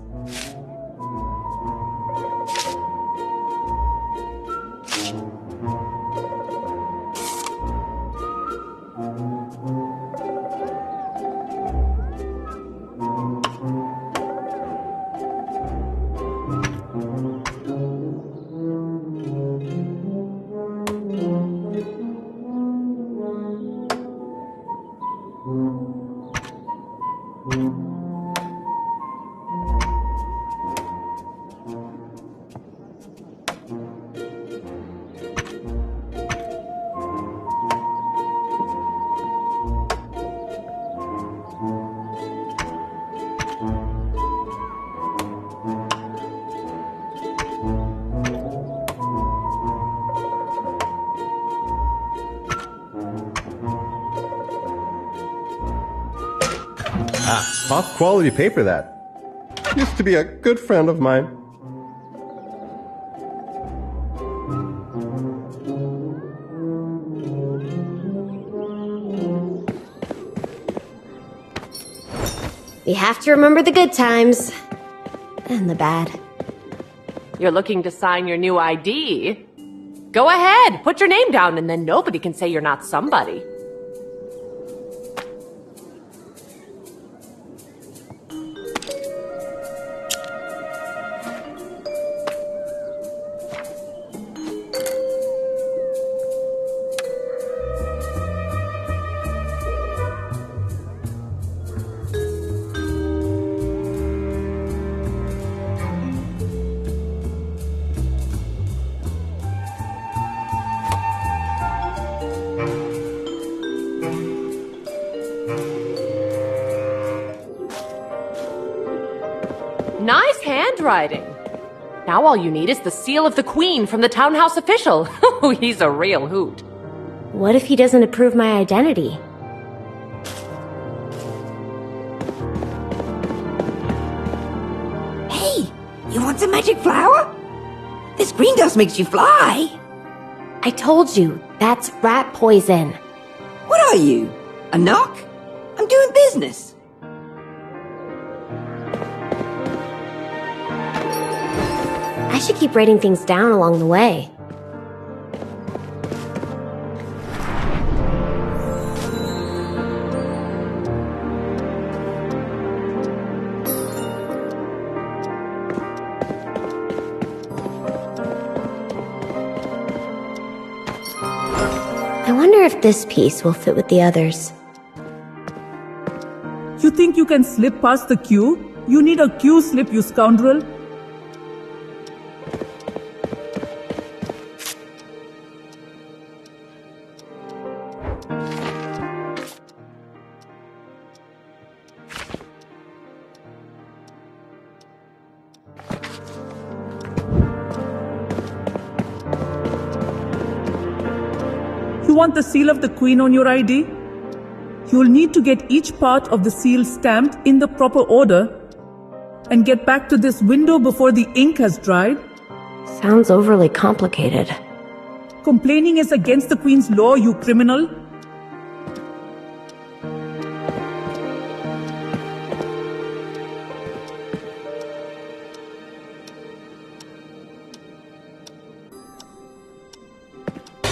Top quality paper that. Used to be a good friend of mine. We have to remember the good times. And the bad. You're looking to sign your new ID? Go ahead, put your name down and then nobody can say you're not somebody. handwriting. Now all you need is the seal of the Queen from the townhouse official. Oh, he's a real hoot. What if he doesn't approve my identity? Hey, you want some magic flower? This green dust makes you fly. I told you, that's rat poison. What are you? A knock? I'm doing business. I should keep writing things down along the way. I wonder if this piece will fit with the others. You think you can slip past the queue? You need a queue slip, you scoundrel. You want the seal of the Queen on your ID? You'll need to get each part of the seal stamped in the proper order and get back to this window before the ink has dried. Sounds overly complicated. Complaining is against the Queen's law, you criminal.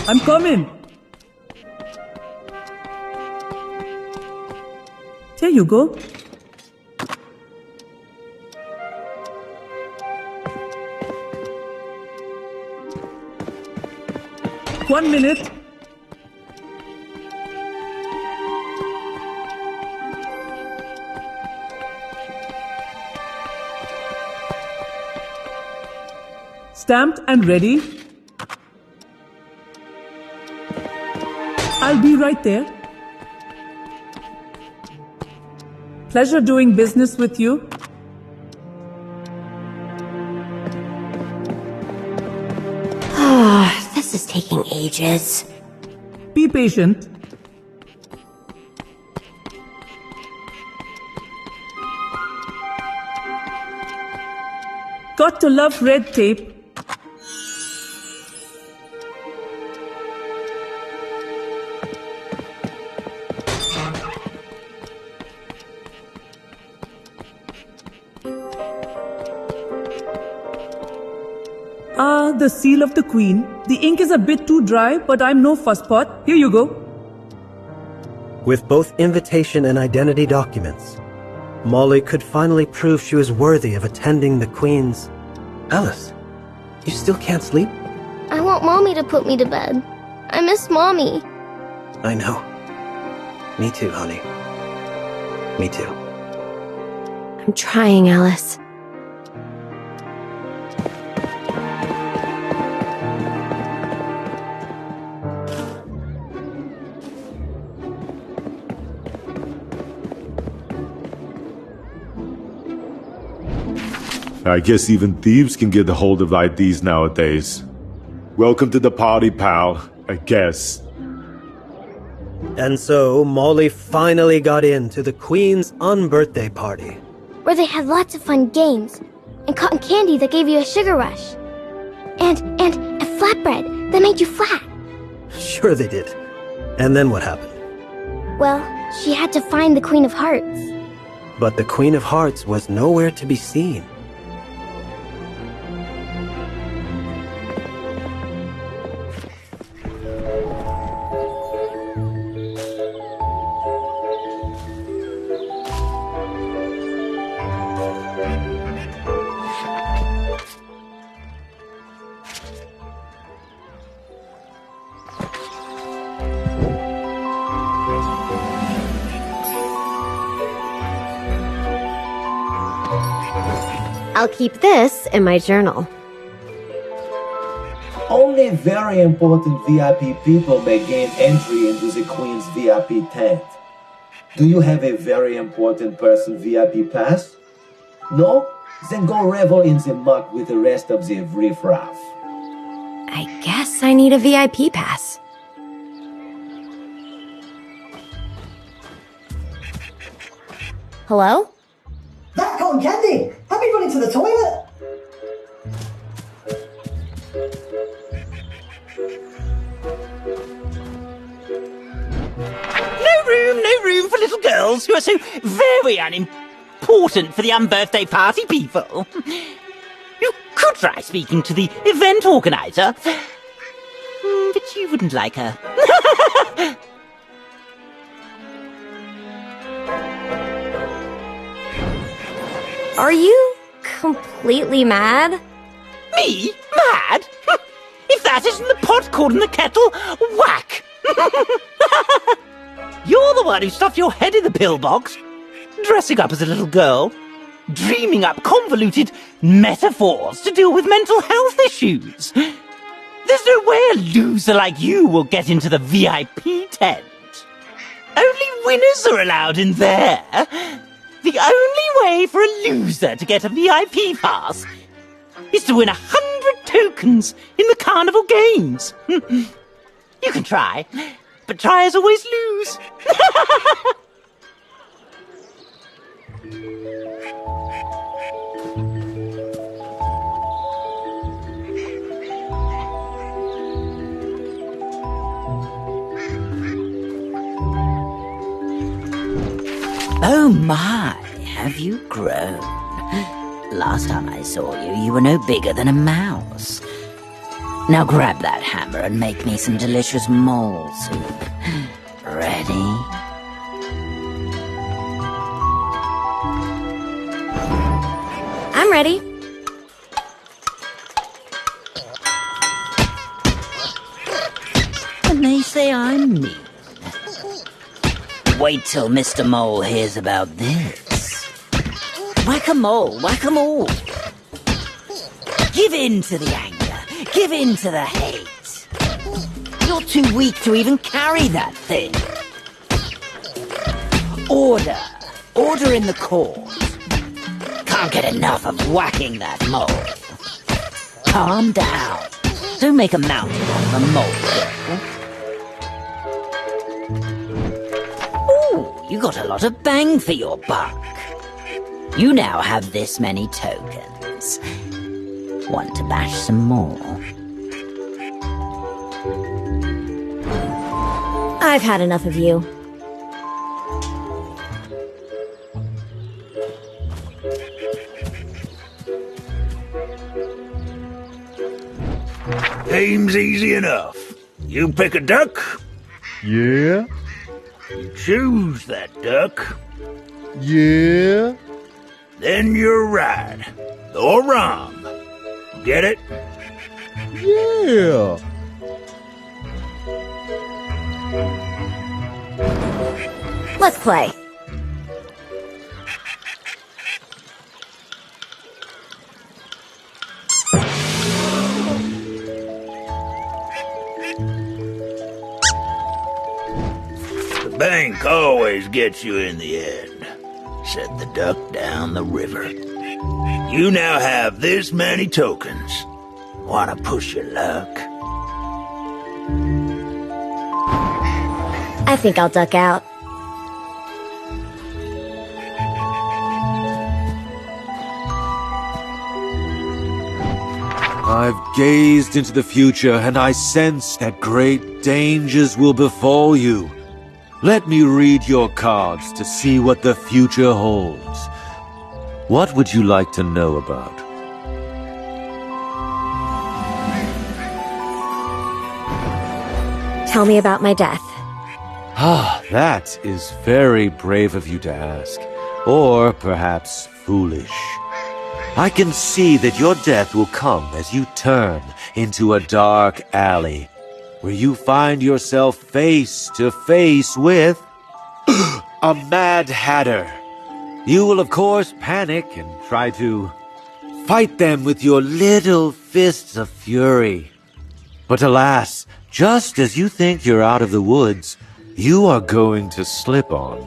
I'm coming. There you go. One minute. Stamped and ready. I'll be right there. Pleasure doing business with you. This is taking ages. Be patient. Got to love red tape. The seal of the Queen. The ink is a bit too dry, but I'm no fusspot. Here you go. With both invitation and identity documents, Molly could finally prove she was worthy of attending the Queen's... Alice, you still can't sleep? I want Mommy to put me to bed. I miss Mommy. I know. Me too, honey. Me too. I'm trying, Alice. I guess even thieves can get a hold of IDs nowadays. Welcome to the party, pal, I guess. And so, Molly finally got into the Queen's unbirthday party. Where they had lots of fun games, and cotton candy that gave you a sugar rush. And a flatbread that made you flat. Sure they did. And then what happened? Well, she had to find the Queen of Hearts. But the Queen of Hearts was nowhere to be seen. I'll keep this in my journal. Only very important VIP people may gain entry into the Queen's VIP tent. Do you have a very important person VIP pass? No? Then go revel in the muck with the rest of the riffraff. I guess I need a VIP pass. Hello? That cotton candy! Have you run into the toilet? No room for little girls who are so very unimportant for the unbirthday party people. You could try speaking to the event organizer, but you wouldn't like her. Are you completely mad? Me? Mad? If that isn't the pot calling the kettle, whack! You're the one who stuffed your head in the pillbox, dressing up as a little girl, dreaming up convoluted metaphors to deal with mental health issues. There's no way a loser like you will get into the VIP tent. Only winners are allowed in there. The only way for a loser to get a VIP pass is to win 100 tokens in the carnival games. You can try, but tryers always lose. Oh my, have you grown? Last time I saw you, you were no bigger than a mouse. Now grab that hammer and make me some delicious mole soup. Ready? I'm ready. And they say I'm mean. Wait till Mr. Mole hears about this. Whack-a-mole, whack-a-mole. Give in to the anger. Give in to the hate. You're too weak to even carry that thing. Order. Order in the cause. Can't get enough of whacking that mole. Calm down. Don't make a mountain out of a molehill. You got a lot of bang for your buck. You now have this many tokens. Want to bash some more? I've had enough of you. Game's easy enough. You pick a duck. Yeah? You choose that duck. Yeah? Then you're right. Or wrong. Get it? Yeah. Let's play. The bank always gets you in the end. Set the duck down the river. You now have this many tokens. Wanna push your luck? I think I'll duck out. I've gazed into the future, and I sense that great dangers will befall you. Let me read your cards to see what the future holds. What would you like to know about? Tell me about my death. Ah, that is very brave of you to ask. Or perhaps foolish. I can see that your death will come as you turn into a dark alley, where you find yourself face to face with a Mad Hatter. You will of course panic and try to fight them with your little fists of fury. But alas, just as you think you're out of the woods, you are going to slip on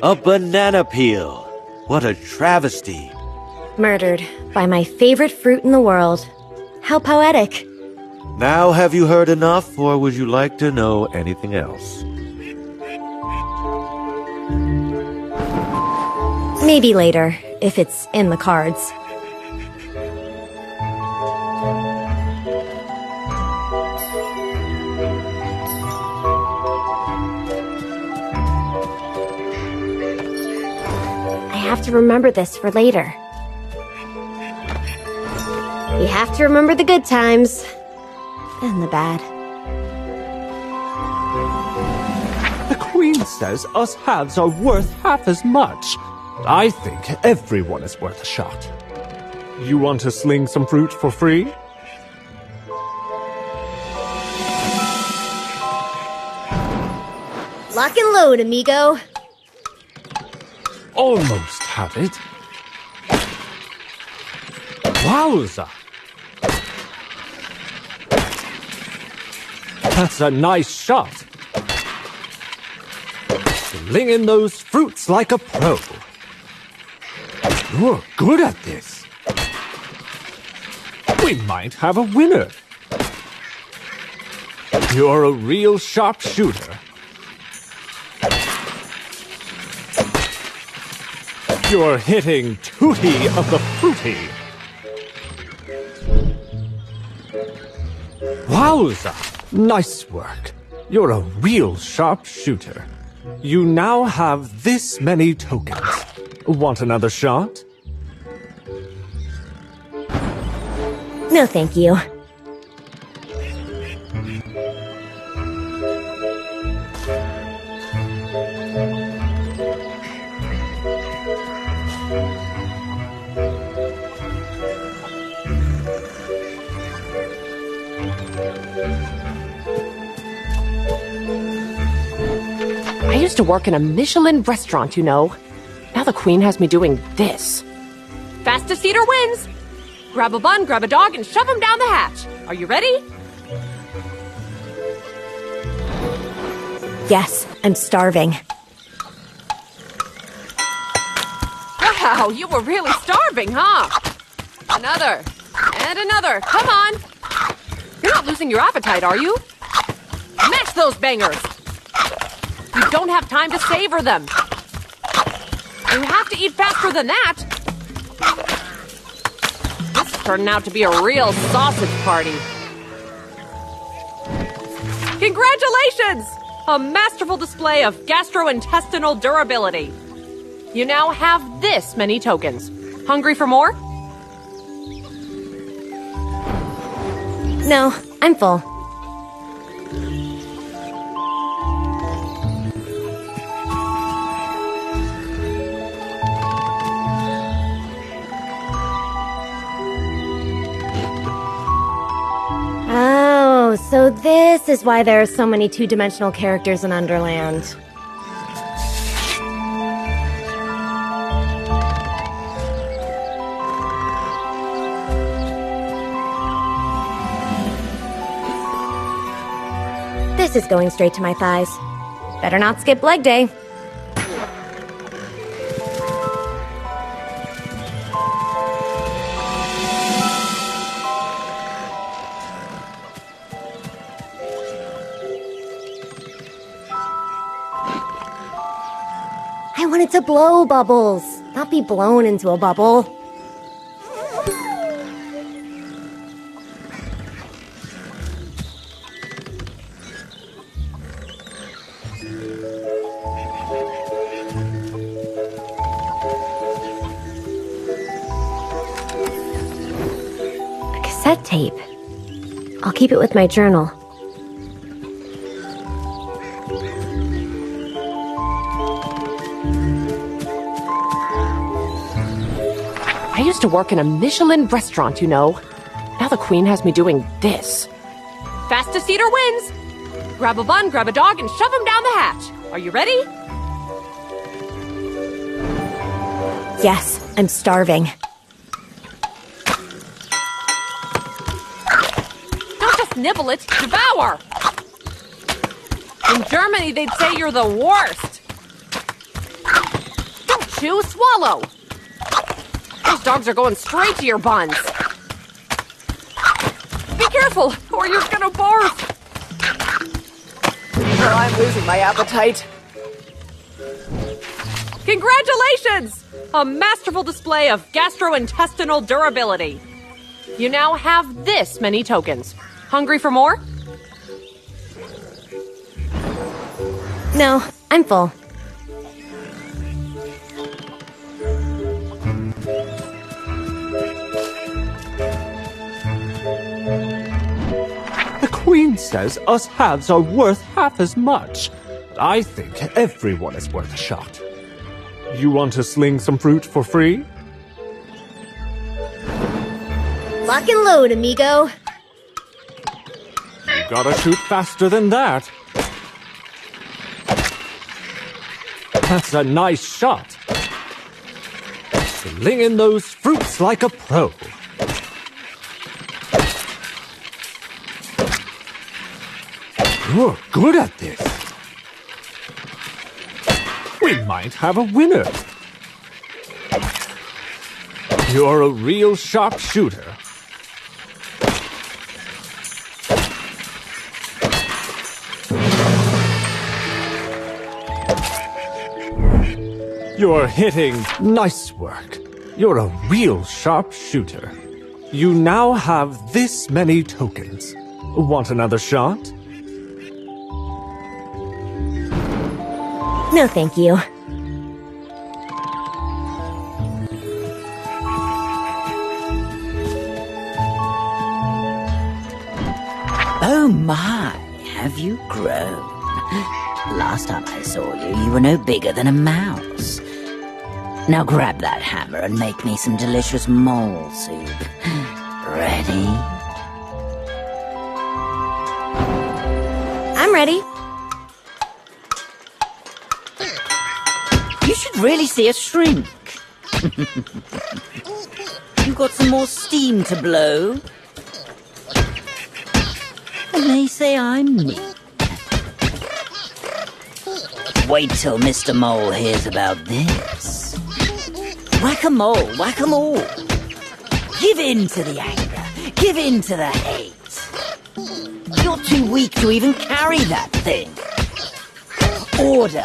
a banana peel. What a travesty. Murdered by my favorite fruit in the world. How poetic. Now have you heard enough, or would you like to know anything else? Maybe later, if it's in the cards. I have to remember this for later. You have to remember the good times and the bad. The Queen says us halves are worth half as much. I think everyone is worth a shot. You want to sling some fruit for free? Lock and load, amigo. Almost have it. Wowza! That's a nice shot. Slinging those fruits like a pro. You're good at this. We might have a winner. You're a real sharpshooter. You're hitting Tootie of the Fruity. Wowza! Nice work. You're a real sharpshooter. You now have this many tokens. Want another shot? No, thank you. I used to work in a Michelin restaurant, you know. Now the Queen has me doing this. Fastest eater wins! Grab a bun, grab a dog, and shove them down the hatch. Are you ready? Yes, I'm starving. Wow, you were really starving, huh? Another. And another. Come on. You're not losing your appetite, are you? Smash those bangers! You don't have time to savor them. You have to eat faster than that. This is turning out to be a real sausage party. Congratulations! A masterful display of gastrointestinal durability. You now have this many tokens. Hungry for more? No, I'm full. Oh, so this is why there are so many two-dimensional characters in Underland. This is going straight to my thighs. Better not skip leg day. I wanted to blow bubbles, not be blown into a bubble. A cassette tape. I'll keep it with my journal. I used to work in a Michelin restaurant, you know. Now the Queen has me doing this. Fastest eater wins! Grab a bun, grab a dog, and shove them down the hatch. Are you ready? Yes, I'm starving. Don't just nibble it, devour! In Germany, they'd say you're the worst. Don't chew, swallow. Those dogs are going straight to your buns. Be careful, or you're gonna barf. Oh, I'm losing my appetite. Congratulations! A masterful display of gastrointestinal durability. You now have this many tokens. Hungry for more? No, I'm full. The Queen says us halves are worth half as much. I think everyone is worth a shot. You want to sling some fruit for free? Lock and load, amigo. You gotta shoot faster than that. That's a nice shot. Slinging those fruits like a pro. You're good at this. We might have a winner. You're a real sharpshooter. You're hitting. Nice work. You're a real sharpshooter. You now have this many tokens. Want another shot? No, thank you. Oh my, have you grown? Last time I saw you, you were no bigger than a mouse. Now grab that hammer and make me some delicious mole soup. Ready? I'm ready. You should really see us shrink. You got some more steam to blow? And they say I'm mean. Wait till Mr. Mole hears about this. Whack-a-mole, whack-a-mole. Give in to the anger. Give in to the hate. You're too weak to even carry that thing. Order.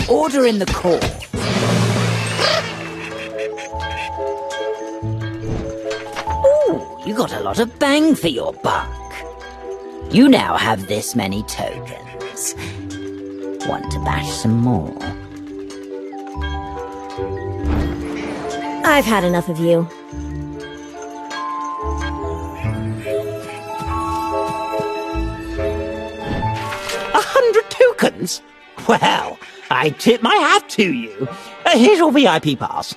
Order in the court. Ooh, you got a lot of bang for your buck. You now have this many tokens. Want to bash some more? I've had enough of you. Tokens? Well, I tip my hat to you. Here's your VIP pass.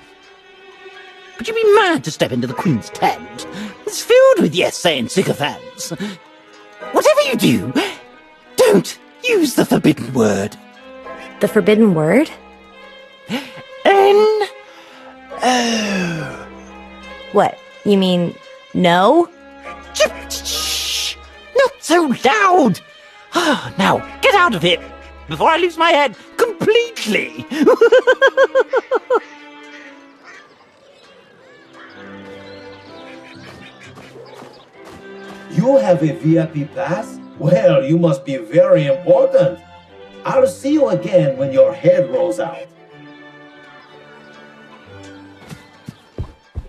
But you'd be mad to step into the Queen's tent. It's filled with yes-saying sycophants. Whatever you do, don't use the forbidden word. The forbidden word? N-O. What, you mean no? Shh! Not so loud! Now, get out of here before I lose my head completely! You have a VIP pass? Well, you must be very important. I'll see you again when your head rolls out.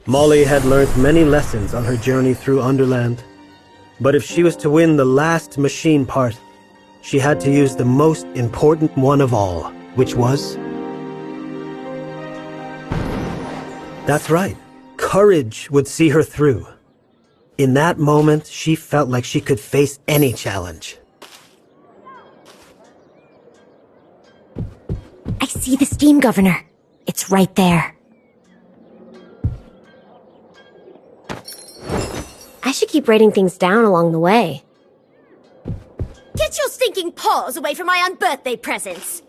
Molly had learned many lessons on her journey through Underland. But if she was to win the last machine part, she had to use the most important one of all, which was... That's right. Courage would see her through. In that moment, she felt like she could face any challenge. I see the steam governor. It's right there. I should keep writing things down along the way. Get your stinking paws away from my unbirthday presents!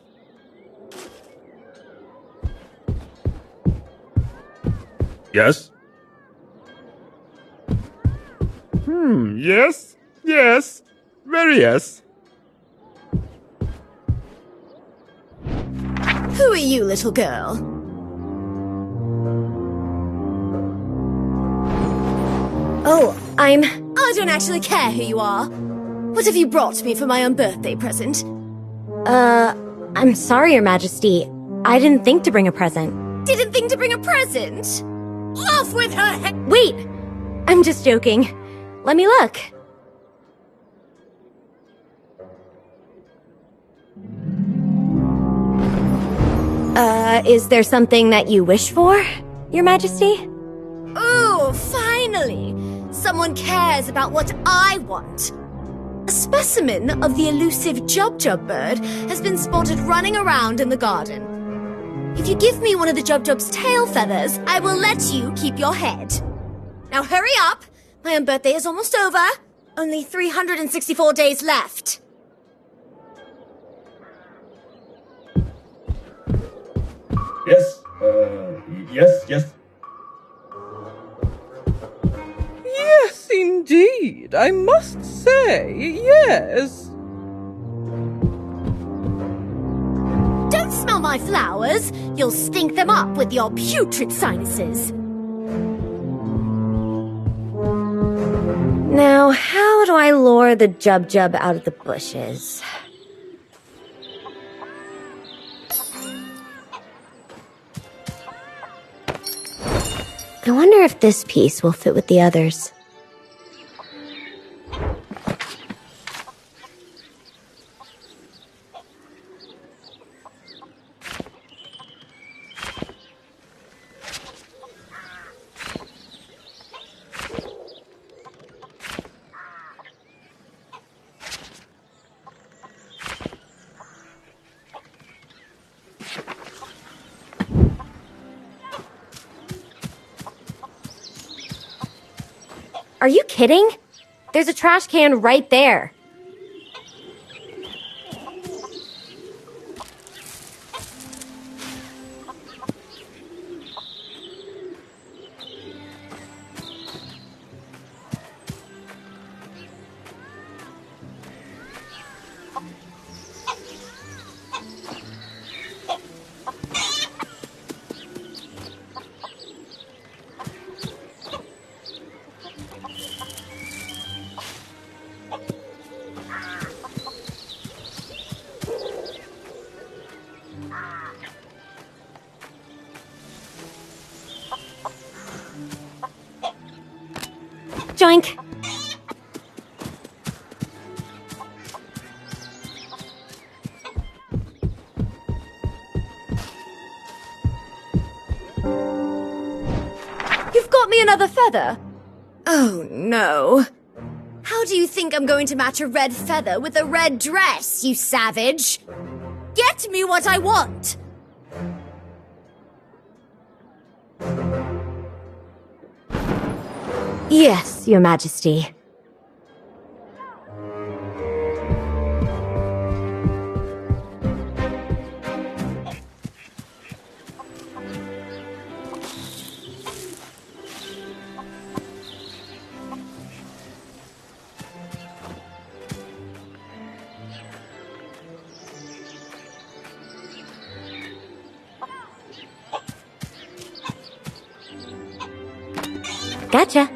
Yes? Yes? Yes? Very yes. Who are you, little girl? Oh, I don't actually care who you are. What have you brought me for my own birthday present? I'm sorry, Your Majesty. I didn't think to bring a present. Didn't think to bring a present? Off with her head! Wait! I'm just joking. Let me look. Is there something that you wish for, Your Majesty? Ooh, finally! Someone cares about what I want. A specimen of the elusive Jub bird has been spotted running around in the garden. If you give me one of the Jub's tail feathers, I will let you keep your head. Now hurry up! My own birthday is almost over. Only 364 days left. Yes, yes. Yes, indeed. I must say, yes. Don't smell my flowers. You'll stink them up with your putrid sinuses. Now, how do I lure the Jub out of the bushes? I wonder if this piece will fit with the others. Are you kidding? There's a trash can right there. Joink. You've got me another feather? Oh, no. How do you think I'm going to match a red feather with a red dress, you savage? Get me what I want! Yes, Your Majesty. Gotcha.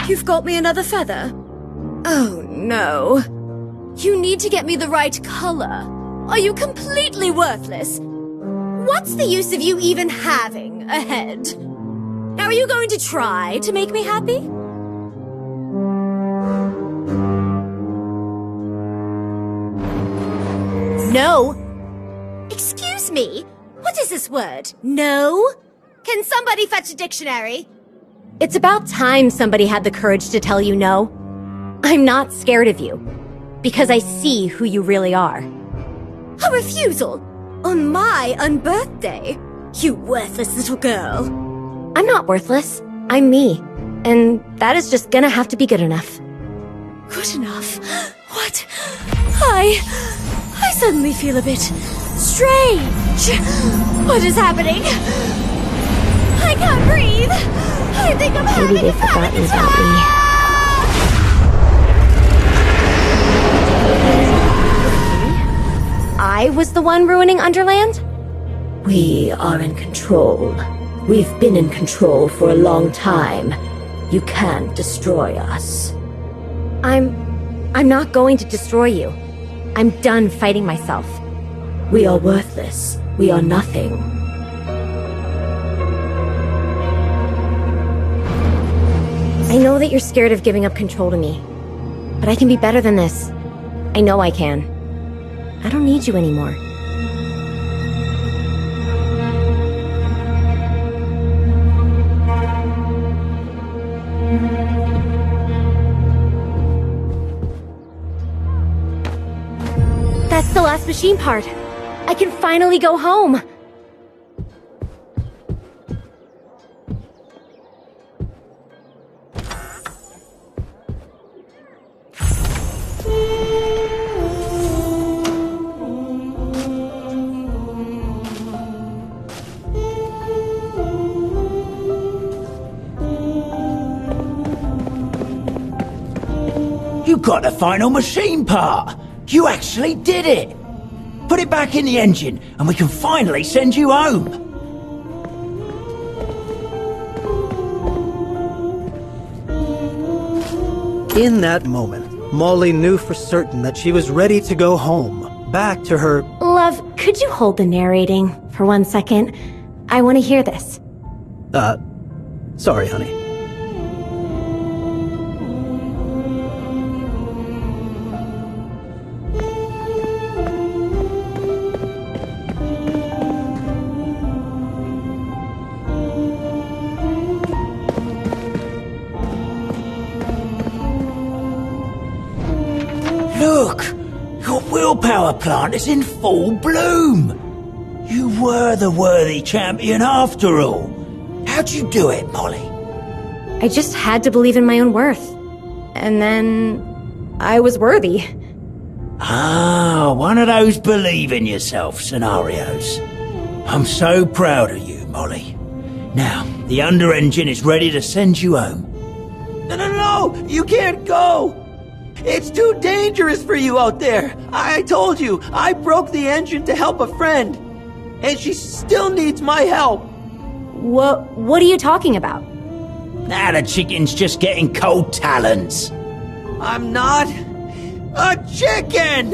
You've got me another feather? Oh, no. You need to get me the right color. Are you completely worthless? What's the use of you even having a head? Now, are you going to try to make me happy? No. Excuse me? What is this word? No? Can somebody fetch a dictionary? It's about time somebody had the courage to tell you no. I'm not scared of you, because I see who you really are. A refusal? On my unbirthday? You worthless little girl. I'm not worthless. I'm me. And that is just gonna have to be good enough. Good enough? What? I suddenly feel a bit strange. What is happening? I can't breathe. I think I'm having Maybe they've forgotten about me. I was the one ruining Underland? We are in control. We've been in control for a long time. You can't destroy us. I'm not going to destroy you. I'm done fighting myself. We are worthless. We are nothing. I know that you're scared of giving up control to me. But I can be better than this. I know I can. I don't need you anymore. That's the last machine part. I can finally go home. You got the final machine part! You actually did it! Put it back in the engine, and we can finally send you home! In that moment, Molly knew for certain that she was ready to go home, back to her... Love, could you hold the narrating for 1 second? I want to hear this. Sorry, honey. Look! Your willpower plant is in full bloom! You were the worthy champion after all. How'd you do it, Molly? I just had to believe in my own worth. And then... I was worthy. Ah, one of those believe in yourself scenarios. I'm so proud of you, Molly. Now, the under engine is ready to send you home. No! You can't go! It's too dangerous for you out there! I told you, I broke the engine to help a friend. And she still needs my help. What are you talking about? Now the chicken's just getting cold talons. I'm not a chicken!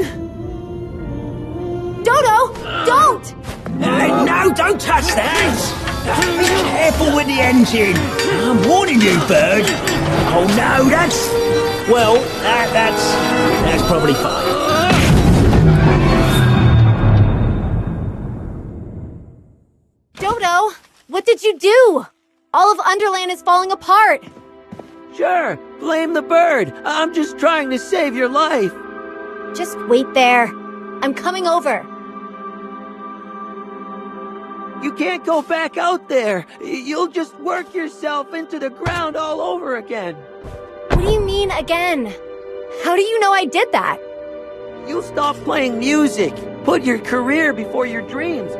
Dodo! Don't! No, don't touch that! Be careful with the engine! I'm warning you, bird! Oh no, that's... Well, that's probably fine. Dodo! What did you do? All of Underland is falling apart! Sure, blame the bird. I'm just trying to save your life. Just wait there. I'm coming over. You can't go back out there. You'll just work yourself into the ground all over again. What do you mean, again? How do you know I did that? You'll stop playing music. Put your career before your dreams.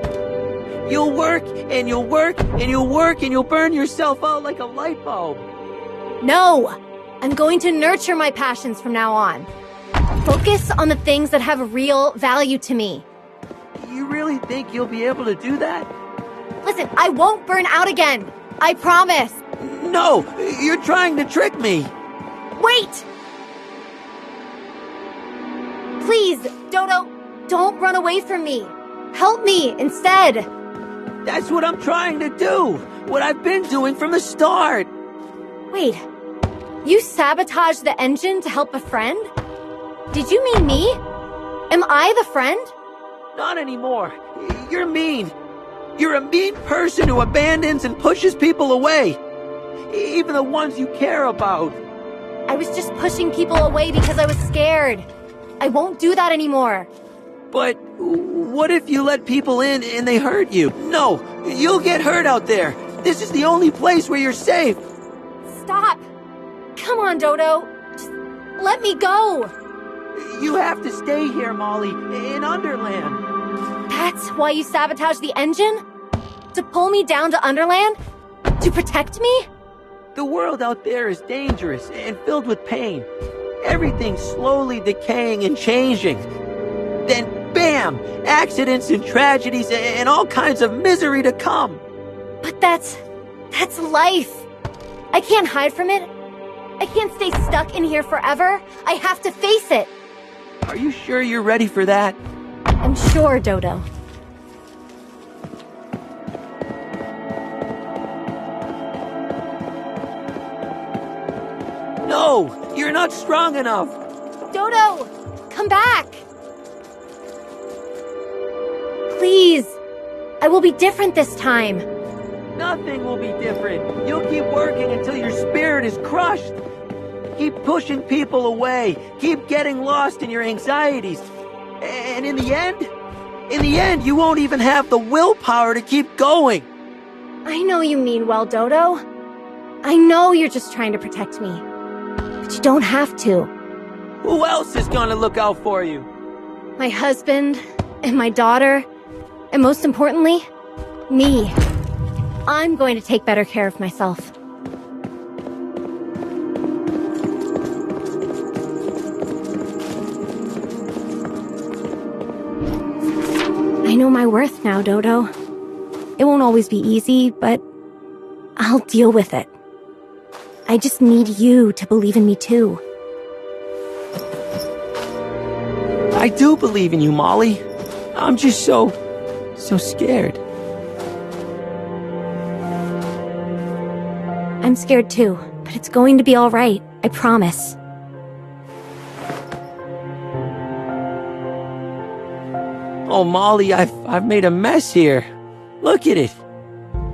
You'll work, and you'll work, and you'll work, and you'll burn yourself out like a light bulb. No! I'm going to nurture my passions from now on. Focus on the things that have real value to me. You really think you'll be able to do that? Listen, I won't burn out again. I promise. No! You're trying to trick me! Wait! Please, Dodo, don't run away from me. Help me instead. That's what I'm trying to do. What I've been doing from the start. Wait, you sabotaged the engine to help a friend? Did you mean me? Am I the friend? Not anymore. You're mean. You're a mean person who abandons and pushes people away. Even the ones you care about. I was just pushing people away because I was scared. I won't do that anymore. But what if you let people in and they hurt you? No, you'll get hurt out there. This is the only place where you're safe. Stop. Come on, Dodo. Just let me go. You have to stay here, Molly, in Underland. That's why you sabotaged the engine? To pull me down to Underland? To protect me? The world out there is dangerous and filled with pain. Everything's slowly decaying and changing. Then bam! Accidents and tragedies and all kinds of misery to come. But that's life. I can't hide from it. I can't stay stuck in here forever. I have to face it. Are you sure you're ready for that? I'm sure, Dodo. No, you're not strong enough. Dodo, come back. Please. I will be different this time. Nothing will be different. You'll keep working until your spirit is crushed. Keep pushing people away. Keep getting lost in your anxieties. And in the end, you won't even have the willpower to keep going. I know you mean well, Dodo. I know you're just trying to protect me. But you don't have to. Who else is gonna look out for you? My husband, and my daughter, and most importantly, me. I'm going to take better care of myself. I know my worth now, Dodo. It won't always be easy, but I'll deal with it. I just need you to believe in me too. I do believe in you, Molly. I'm just so scared. I'm scared too, but it's going to be all right. I promise. Oh, Molly, I've made a mess here. Look at it.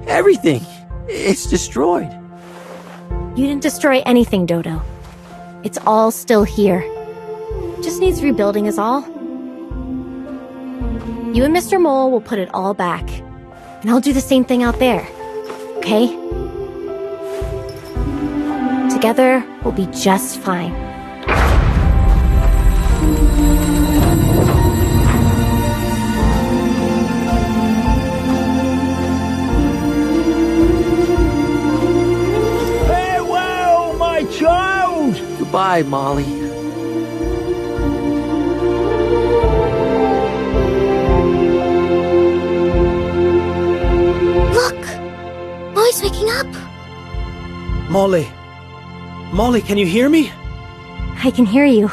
Everything. It's destroyed. You didn't destroy anything, Dodo. It's all still here. Just needs rebuilding is all. You and Mr. Mole will put it all back. And I'll do the same thing out there. Okay? Together, we'll be just fine. Farewell, my child! Goodbye, Molly. Look! Molly's waking up! Molly, can you hear me? I can hear you.